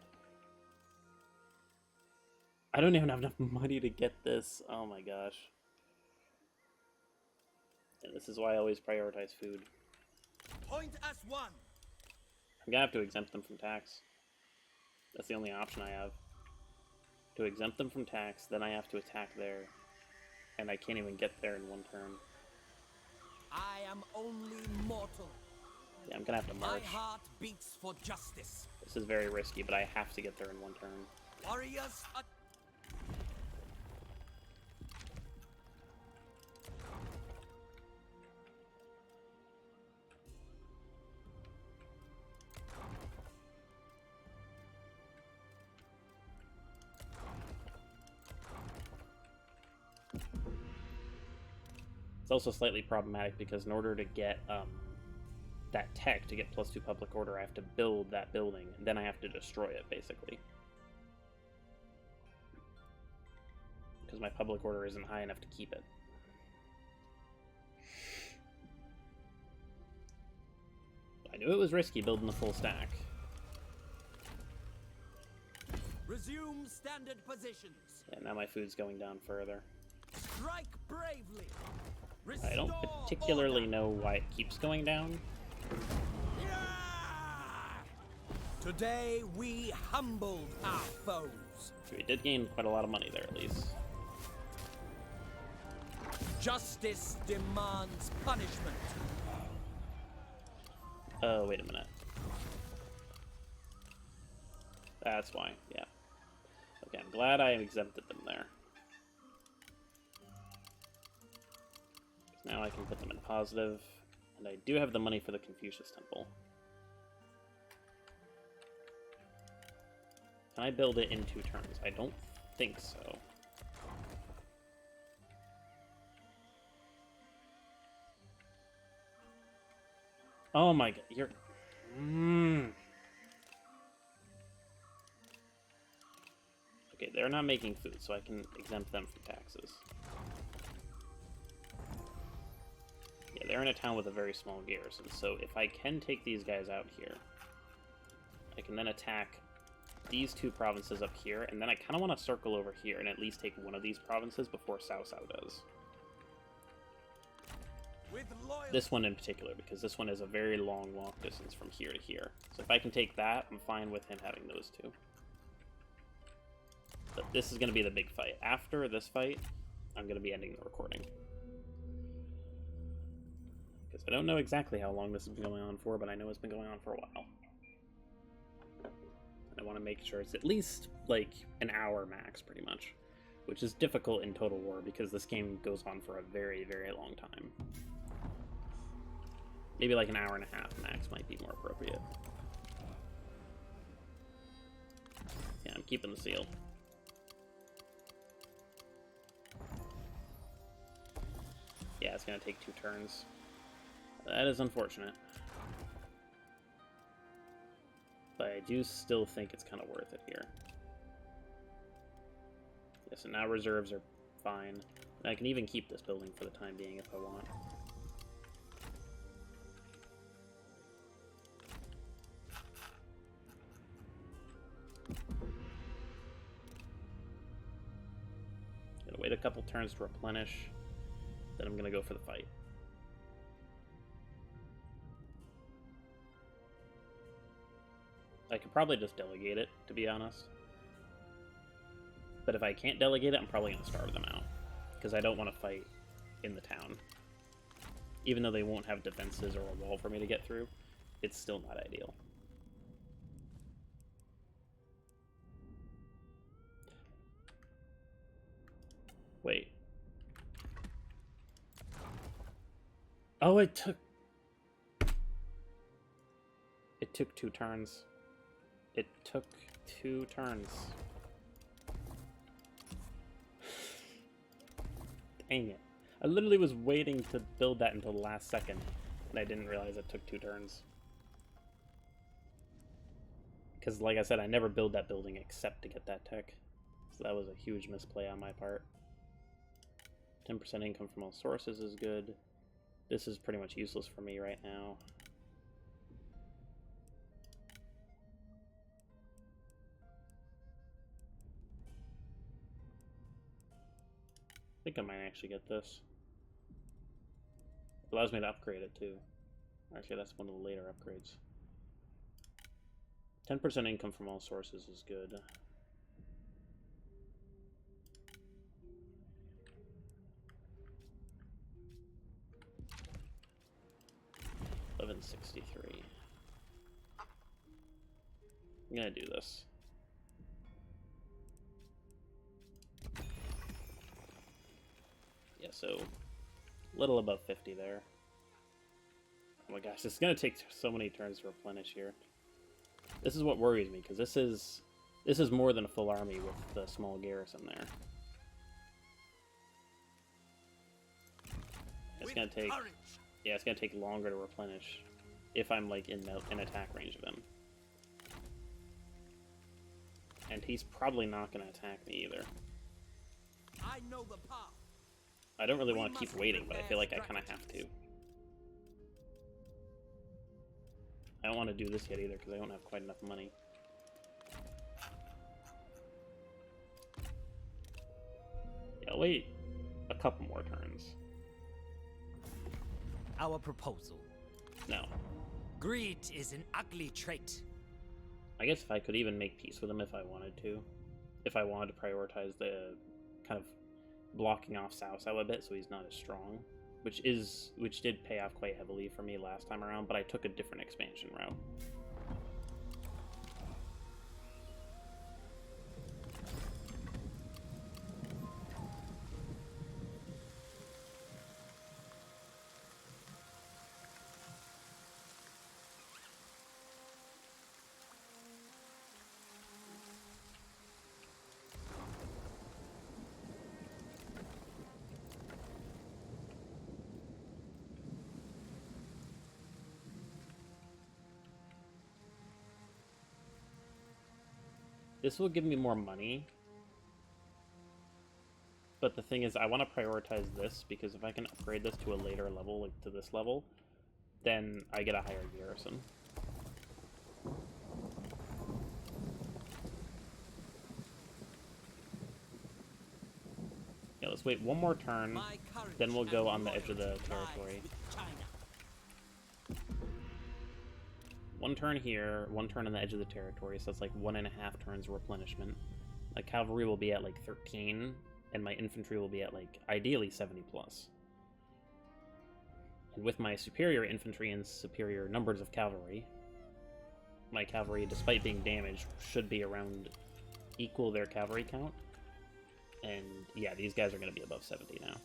I don't even have enough money to get this. Oh my gosh. And this is why I always prioritize food. Point as one. I'm gonna have to exempt them from tax. That's the only option I have. To exempt them from tax, then I have to attack there. And I can't even get there in one turn. I am only mortal. Yeah, I'm gonna have to My march. heart beats for justice. This is very risky, but I have to get there in one turn. Warriors are... It's also slightly problematic because in order to get that tech, to get +2 public order, I have to build that building, and then I have to destroy it, basically. Because my public order isn't high enough to keep it. I knew it was risky building the full stack. Resume standard positions. Yeah, now my food's going down further. Strike bravely. I don't Restore particularly order. know why it keeps going down. Yeah! Today we humbled our foes. We did gain quite a lot of money there, at least. Justice demands punishment. Oh, wait a minute. That's why, yeah. Okay, I'm glad I exempted them there. Now I can put them in positive, and I do have the money for the Confucius Temple. Can I build it in 2 turns? I don't think so. Oh my god, you're... Okay, they're not making food, so I can exempt them from taxes. Yeah, they're in a town with a very small garrison, so if I can take these guys out here, I can then attack these 2 provinces up here, and then I kind of want to circle over here and at least take one of these provinces before Cao Cao does. With loyalty. This one in particular, because this one is a very long walk distance from here to here. So if I can take that, I'm fine with him having those 2. But this is going to be the big fight. After this fight, I'm going to be ending the recording. Because I don't know exactly how long this has been going on for, but I know it's been going on for a while. I want to make sure it's at least, like, an hour max, pretty much. Which is difficult in Total War, because this game goes on for a very, very long time. Maybe like an hour and a half max might be more appropriate. Yeah, I'm keeping the seal. Yeah, it's gonna take 2 turns. That is unfortunate. But I do still think it's kind of worth it here. Yeah, so now reserves are fine. And I can even keep this building for the time being if I want. Gonna wait a couple turns to replenish. Then I'm gonna go for the fight. I could probably just delegate it, to be honest. But if I can't delegate it, I'm probably going to starve them out. Because I don't want to fight in the town. Even though they won't have defenses or a wall for me to get through, it's still not ideal. Wait. Oh, it took 2 turns. It took 2 turns. Dang it. I literally was waiting to build that until the last second, and I didn't realize it took 2 turns. Because, like I said, I never build that building except to get that tech. So that was a huge misplay on my part. 10% income from all sources is good. This is pretty much useless for me right now. I think I might actually get this. It allows me to upgrade it too. Actually, that's one of the later upgrades. 10% income from all sources is good. 1163. I'm gonna do this. Yeah, so a little above 50 there. Oh my gosh, this is gonna take so many turns to replenish here. This is what worries me, because this is more than a full army with the small garrison there. It's gonna take, yeah, it's gonna take longer to replenish if I'm like in attack range of him. And he's probably not gonna attack me either. I know the path. I don't really want to keep waiting, but I feel like I kind of have to. I don't want to do this yet either, because I don't have quite enough money. Yeah, I'll wait a couple more turns. Our proposal. No. Greed is an ugly trait. I guess if I could even make peace with him if I wanted to. If I wanted to prioritize the kind of blocking off Cao Cao a bit so he's not as strong. Which did pay off quite heavily for me last time around, but I took a different expansion route. This will give me more money. But the thing is, I want to prioritize this, because if I can upgrade this to a later level, like to this level, then I get a higher garrison. Yeah, let's wait one more turn, then we'll go on the edge of the territory. One turn here, one turn on the edge of the territory, so that's like 1.5 turns replenishment. My cavalry will be at like 13, and my infantry will be at like, ideally 70 plus. And with my superior infantry and superior numbers of cavalry, my cavalry, despite being damaged, should be around equal their cavalry count. And yeah, these guys are going to be above 70 now.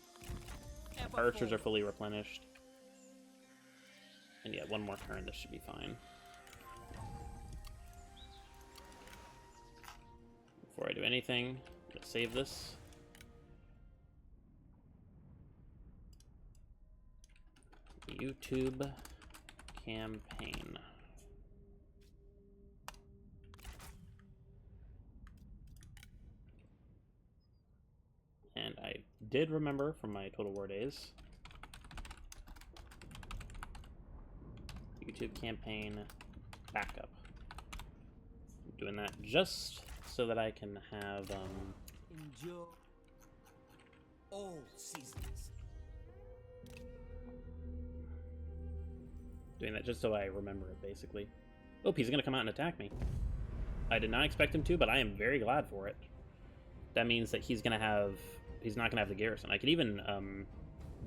Archers are fully replenished. And yeah, one more turn, this should be fine. Before I do anything, let's save this. YouTube campaign. And I did remember from my Total War days. YouTube campaign backup. I'm doing that just so that I can have Endure all seasons. doing that just so I remember it, basically. Oh, he's gonna come out and attack me. I did not expect him to, but I am very glad for it. That means that he's not gonna have the garrison. I could even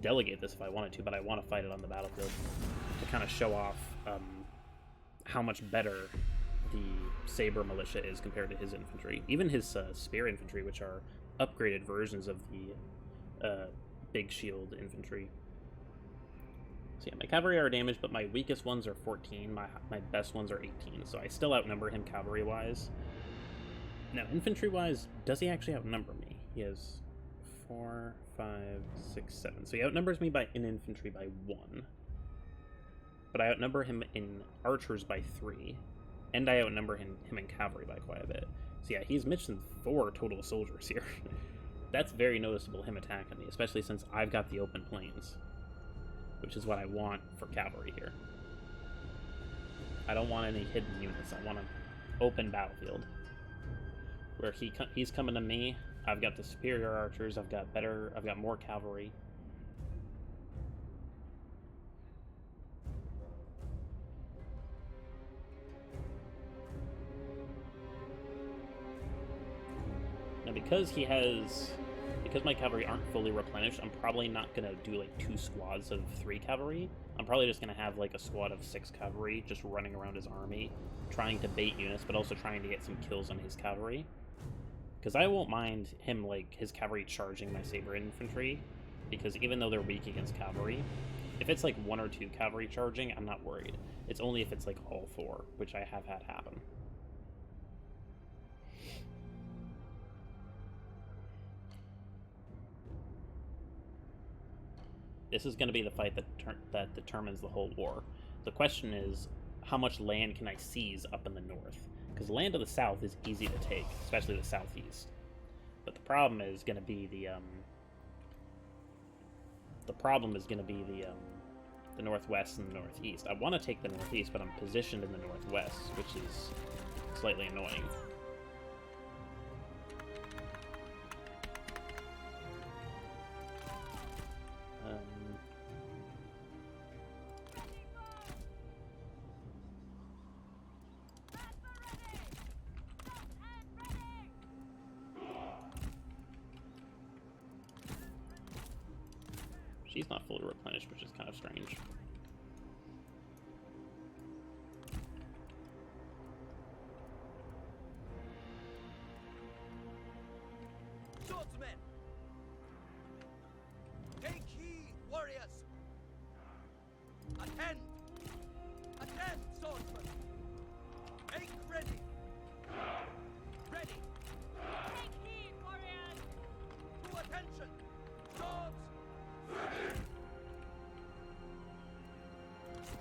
delegate this if I wanted to, but I want to fight it on the battlefield to kind of show off how much better the Saber militia is compared to his infantry. Even his spear infantry, which are upgraded versions of the big shield infantry. So yeah, my cavalry are damaged, but my weakest ones are 14. My best ones are 18, so I still outnumber him cavalry-wise. Now, infantry-wise, does he actually outnumber me? He has 4, 5, 6, 7. So he outnumbers me in infantry by 1. But I outnumber him in archers by 3. And I outnumber him in cavalry by quite a bit. So yeah, he's missing 4 total soldiers here. That's very noticeable, him attacking me, especially since I've got the open plains. Which is what I want for cavalry here. I don't want any hidden units. I want an open battlefield. Where he's coming to me, I've got the superior archers, I've got more cavalry. Now because my cavalry aren't fully replenished, I'm probably not gonna do like 2 squads of 3 cavalry. I'm probably just gonna have like a squad of 6 cavalry just running around his army, trying to bait units, but also trying to get some kills on his cavalry. Because I won't mind him, like, his cavalry charging my saber infantry, because even though they're weak against cavalry, if it's like 1 or 2 cavalry charging, I'm not worried. It's only if it's like all 4, which I have had happen. This is going to be the fight that determines the whole war. The question is, how much land can I seize up in the north? Because the land to the south is easy to take, especially the southeast. But the problem is going to be the northwest and the northeast. I want to take the northeast, but I'm positioned in the northwest, which is slightly annoying. She's not fully replenished, which is kind of strange. Swordsmen! Take heed, warriors! Attend! Attend, swordsmen! Make ready! Ready! Take heed, warriors! To attention! Swords!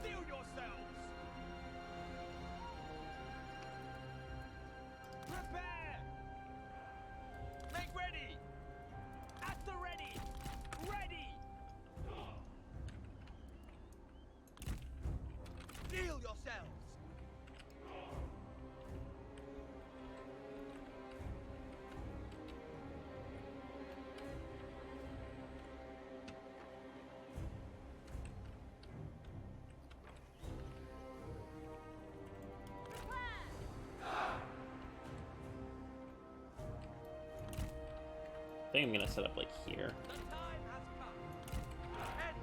Steel yourselves! Prepare! Make ready! At the ready! Ready! Steel yourselves! I think I'm gonna set up like here. The time has come. Ahead!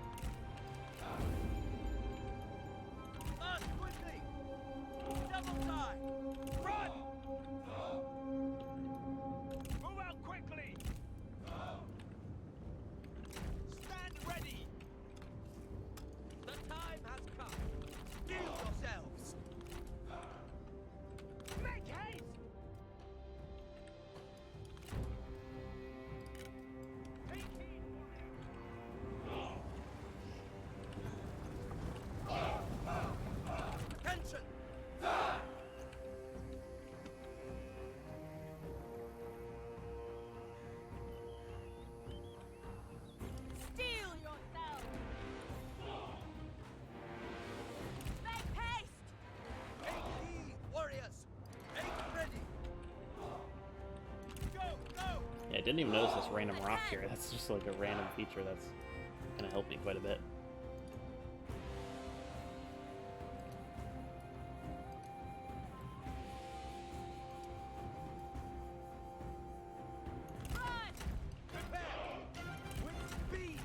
March quickly! Double time! Run! Move out quickly! Stand ready! The time has come. I didn't even notice this random rock here. That's just like a random feature that's gonna help me quite a bit. Run! Prepare! With speed!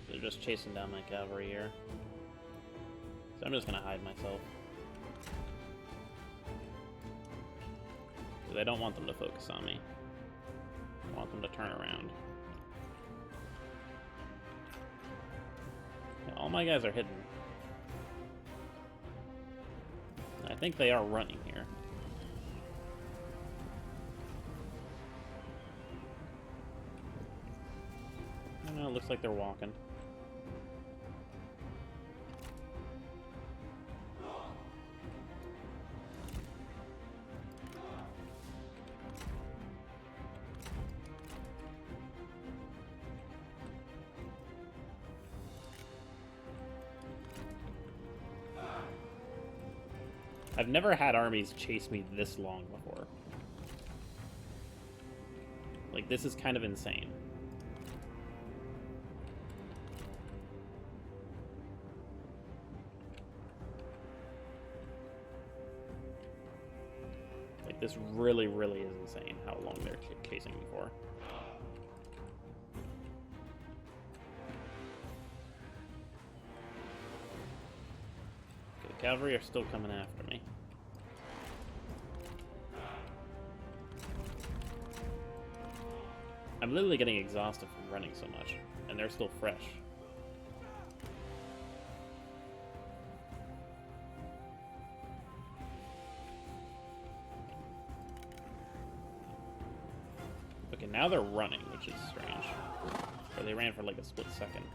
They're just chasing down my cavalry here. So I'm just gonna hide myself. Because I don't want them to focus on me. I want them to turn around. Yeah, all my guys are hidden. I think they are running here. I don't know, it looks like they're walking. I've never had armies chase me this long before. Like, this is kind of insane. Like, this really, really is insane how long they're chasing me for. Okay, the cavalry are still coming after me. I'm literally getting exhausted from running so much, and they're still fresh. Okay, now they're running, which is strange. Or they ran for like a split second.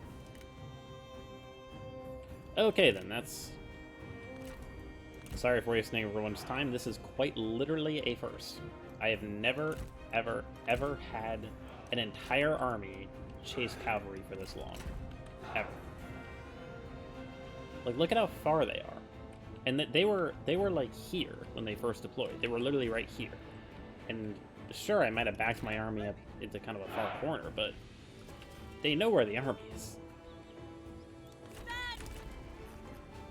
Okay then, that's... Sorry for wasting everyone's time. This is quite literally a first. I have never, ever, ever had an entire army chase cavalry for this long. Ever. Like, look at how far they are. And that they were like here when they first deployed. They were literally right here. And sure, I might have backed my army up into kind of a far corner, but they know where the army is.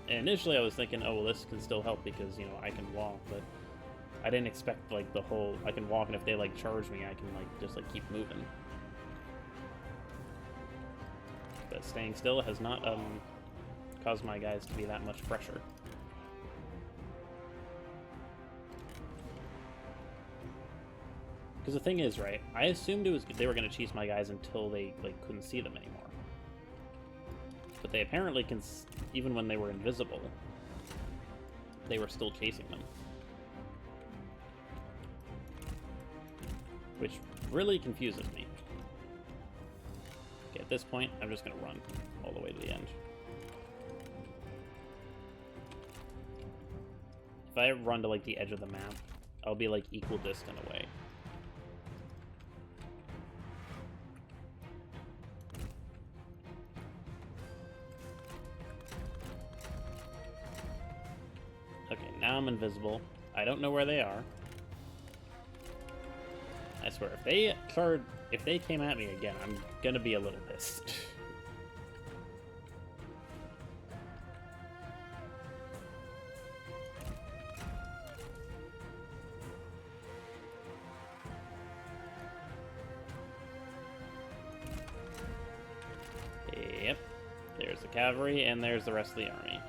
And initially I was thinking, oh, well, this can still help because, you know, I can walk, but I didn't expect, like, the whole, I can walk, and if they, like, charge me, I can, like, just, like, keep moving. But staying still has not, caused my guys to be that much fresher. Because the thing is, right, I assumed they were going to chase my guys until they, like, couldn't see them anymore. But they apparently can, even when they were invisible, they were still chasing them. Which really confuses me. Okay, at this point, I'm just gonna run all the way to the end. If I run to, like, the edge of the map, I'll be, like, equal distant away. Okay, now I'm invisible. I don't know where they are. I swear, if they came at me again, I'm gonna be a little pissed. Yep. There's the cavalry, and there's the rest of the army.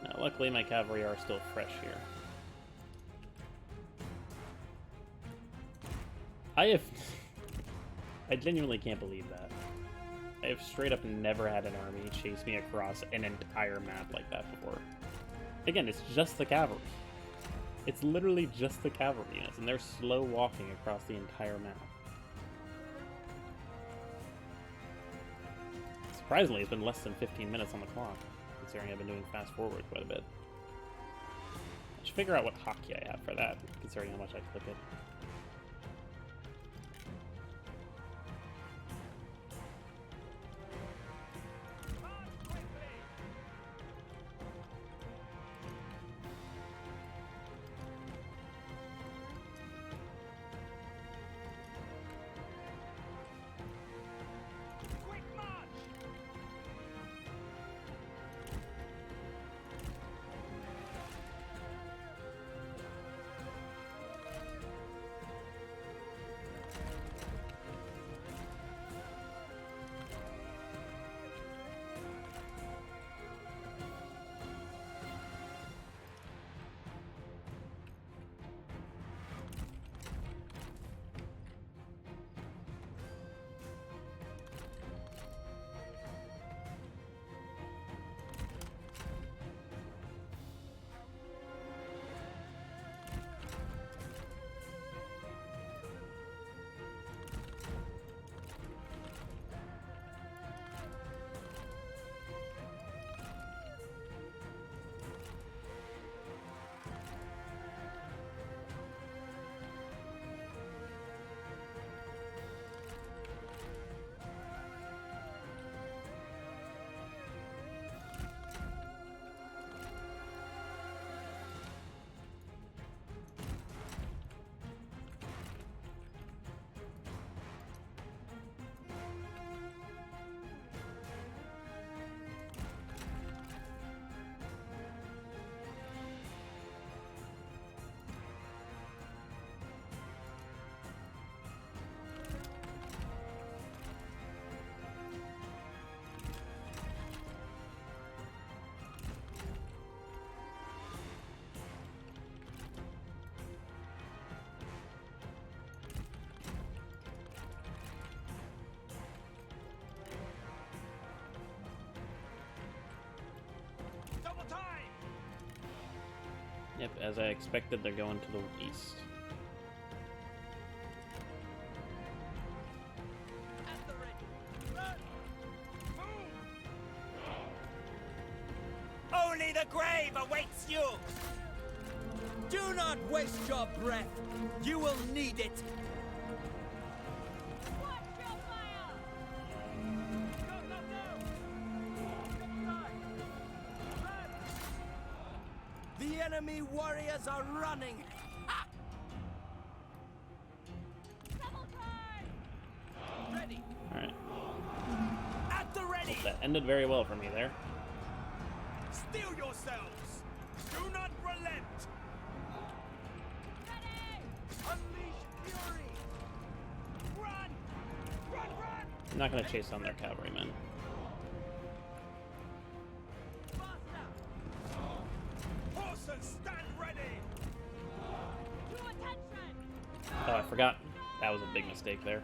Now, luckily, my cavalry are still fresh here. I genuinely can't believe that. I have straight up never had an army chase me across an entire map like that before. Again, it's just the cavalry. It's literally just the cavalry units, and they're slow walking across the entire map. Surprisingly, it's been less than 15 minutes on the clock, considering I've been doing fast forward quite a bit. I should figure out what hotkey I have for that, considering how much I click it. Yep, as I expected, they're going to the east. Only the grave awaits you! Do not waste your breath. You will need it. Watch your fire! Go, go, go! Get inside! Run! The enemy warriors are running. Double time! Ready. Alright. At the ready. That ended very well for me there. Steel yourselves. Do not relent. Ready! Unleash fury. Run. Run, run. I'm not going to chase on their cavalrymen. Faster. Horses, stand ready. To attention! Oh, I forgot. That was a big mistake there.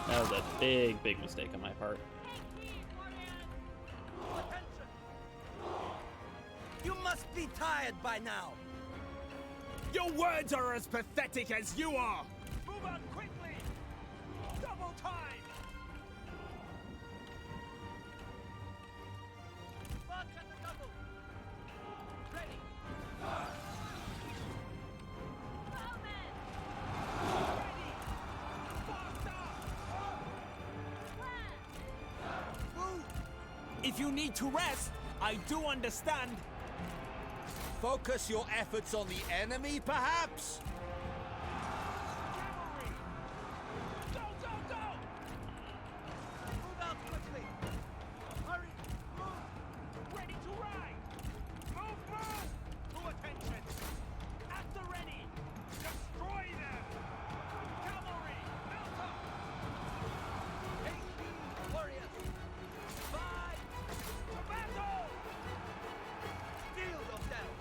That was a big, big mistake on my part. Take heed, warriors! Attention. You must be tired by now. Your words are as pathetic as you are. Move on quickly. Double time. March at the double. Ready. Bowman! Ready. Faster. Plan! Move. If you need to rest, I do understand. Focus your efforts on the enemy, perhaps? Cavalry! Go, go, go! Move out quickly! Hurry! Move! Ready to ride! Move, move! To attention! At the ready! Destroy them! Cavalry! Mount up! Take these warriors! Fight! To battle! Steel yourselves!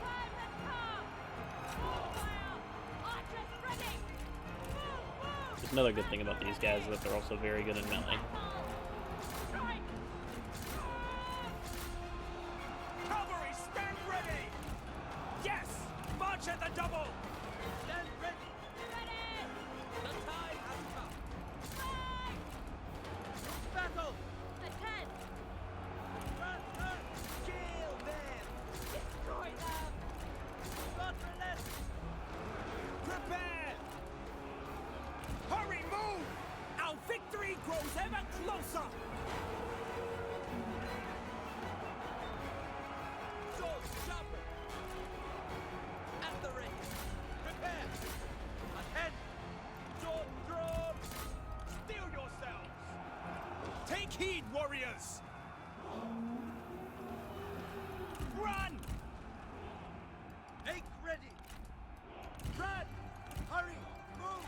Time has come! Full fire! Archers ready! Move, move! Just another good thing about these guys is that they're also very good in melee. March at the double! Stand ready! The time has come! Battle! Attend! Run, run! Kill them! Destroy them! Not relent! Prepare! Hurry, move! Our victory grows ever closer! Swords sharpened! At the ready! Prepare! Attend! Sword drawn! Steel yourselves! Take heed, warriors! Run! Make ready! Run! Hurry! Move!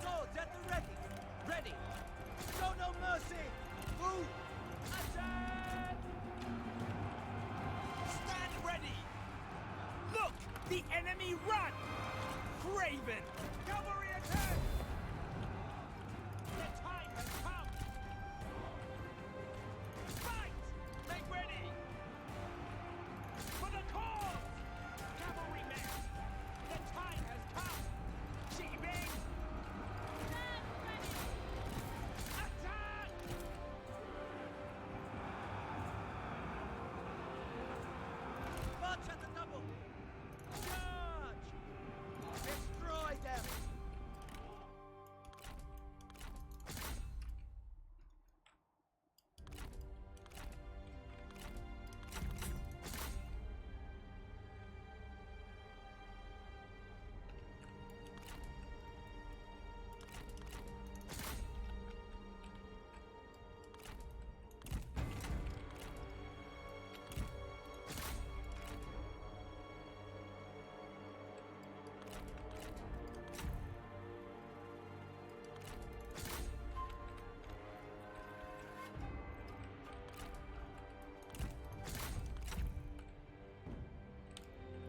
Swords at the ready! Ready! Show no mercy! Move! Attack! Stand ready! Look! The enemy run! Craven! Cavalry attack! The time has come! Fight! Make ready! For the cause! Cavalrymen! The time has come! Sheeping! Stand ready! Attack! March at the double! Charge! Destroy them!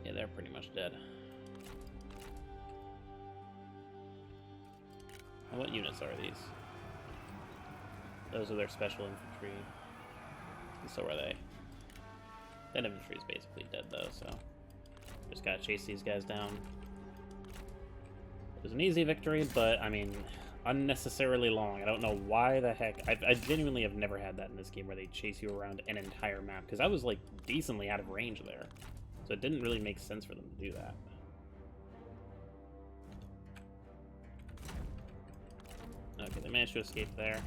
Yeah, they're pretty much dead. And what units are these? Those are their special infantry. And so are they. That infantry is basically dead though, so just gotta chase these guys down. It was an easy victory, but I mean, unnecessarily long. I don't know why the heck. I genuinely have never had that in this game where they chase you around an entire map, because I was like decently out of range there. So it didn't really make sense for them to do that. Okay, they managed to escape there.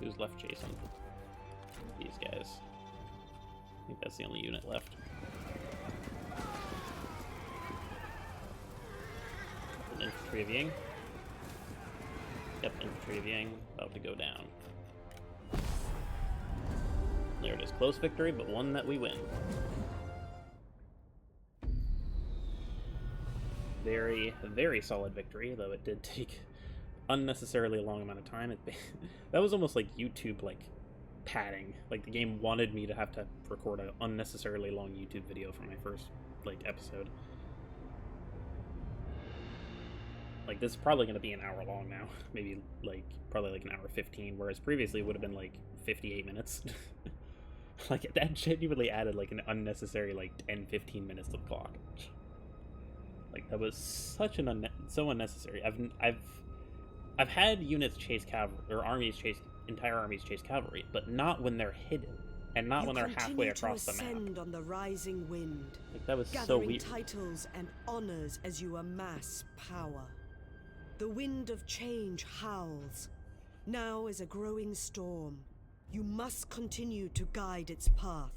Who's left chasing? These guys. I think that's the only unit left. An infantry of Ying. Yep, infantry of Ying about to go down. There it is. Close victory, but one that we win. Very, very solid victory, though it did take unnecessarily a long amount of time. That was almost like YouTube, like, padding. Like, the game wanted me to have to record an unnecessarily long YouTube video for my first, like, episode. Like, this is probably going to be an hour long now. Maybe, like, probably like an hour 15, whereas previously it would have been, like, 58 minutes. Like, that genuinely added, like, an unnecessary, like, 10-15 minutes to the clock. Like, that was such an so unnecessary. I've had units chase cavalry, or armies chase, entire armies chase cavalry, but not when they're hidden, and not when they're halfway across the map. You continue to ascend on the rising wind, Like, that was so gathering weird. titles and honors as you amass power. The wind of change howls. Now is a growing storm. You must continue to guide its path.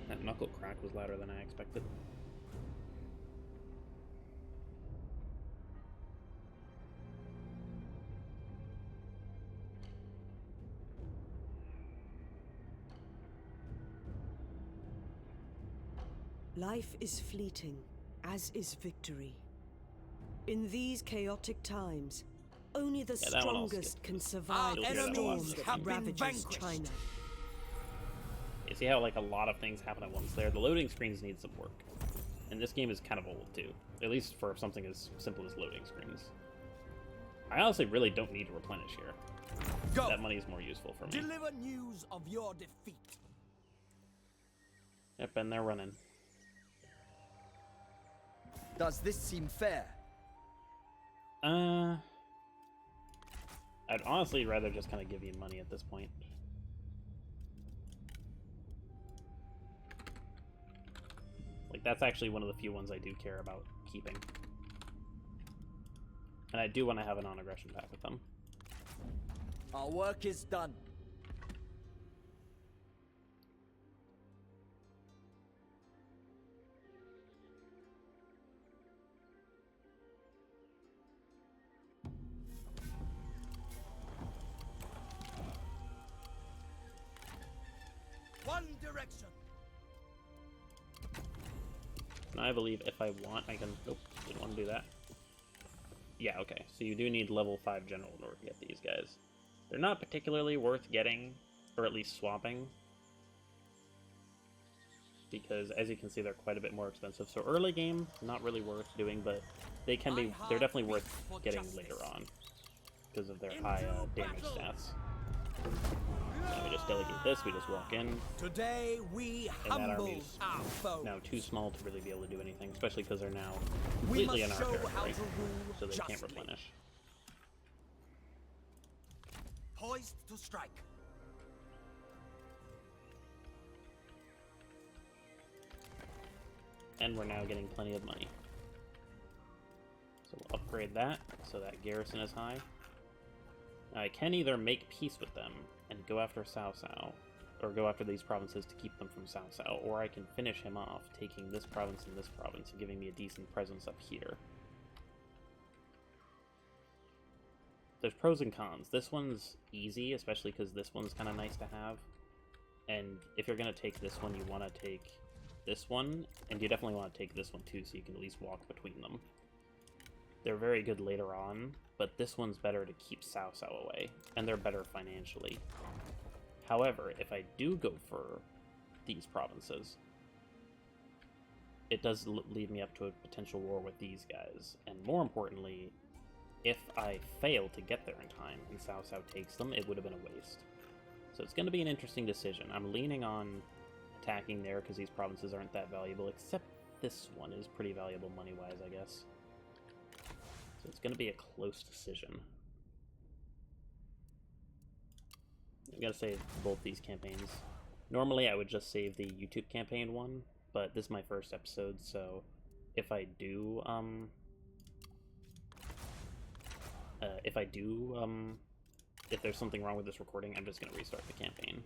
That knuckle crack was louder than I expected. Life is fleeting, as is victory. In these chaotic times, only the Yeah, that one I'll strongest skip. can survive You'll the hear that one. storm Skip. that Have been ravages vanquished. China. You see how like a lot of things happen at once there? The loading screens need some work. And this game is kind of old too. At least for something as simple as loading screens. I honestly really don't need to replenish here. Go. That money is more useful for me. Deliver news of your defeat. Yep, and they're running. Does this seem fair? I'd honestly rather just kind of give you money at this point. Like, that's actually one of the few ones I do care about keeping. And I do want to have a non-aggression pack with them. Our work is done. One direction. And I believe if I want, I can... Nope, didn't want to do that. Yeah, okay. So you do need level 5 general in order to get these guys. They're not particularly worth getting, or at least swapping. Because, as you can see, they're quite a bit more expensive. So early game, not really worth doing, but they can be... They're definitely worth getting later on. Because of their high damage stats. Now we just delegate this, we just walk in. Today we And that humble army's our foe. now too small to really be able to do anything, especially because they're now We completely in must our show how territory, to rule so they can't justly. replenish. Poised to strike. And we're now getting plenty of money. So we'll upgrade that, so that garrison is high. I can either make peace with them and go after Cao Cao, or go after these provinces to keep them from Cao Cao, or I can finish him off, taking this province and this province, and giving me a decent presence up here. There's pros and cons. This one's easy, especially because this one's kind of nice to have. And if you're going to take this one, you want to take this one, and you definitely want to take this one too, so you can at least walk between them. They're very good later on, but this one's better to keep Cao Cao away, and they're better financially. However, if I do go for these provinces, it does lead me up to a potential war with these guys, and more importantly, if I fail to get there in time and Cao Cao takes them, it would have been a waste. So it's going to be an interesting decision. I'm leaning on attacking there because these provinces aren't that valuable, except this one is pretty valuable money-wise, I guess. So it's going to be a close decision. I'm going to save both these campaigns. Normally I would just save the YouTube campaign one, but this is my first episode, so if I do, if there's something wrong with this recording, I'm just going to restart the campaign.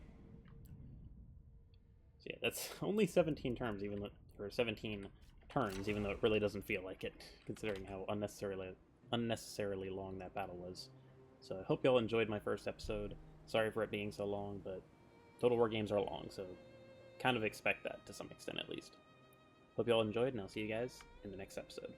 So yeah, that's only 17 turns, even though, or 17 turns, even though it really doesn't feel like it, considering how unnecessarily long that battle was. So I hope y'all enjoyed my first episode. Sorry for it being so long, but Total War games are long, so kind of expect that to some extent at least. Hope y'all enjoyed, and I'll see you guys in the next episode.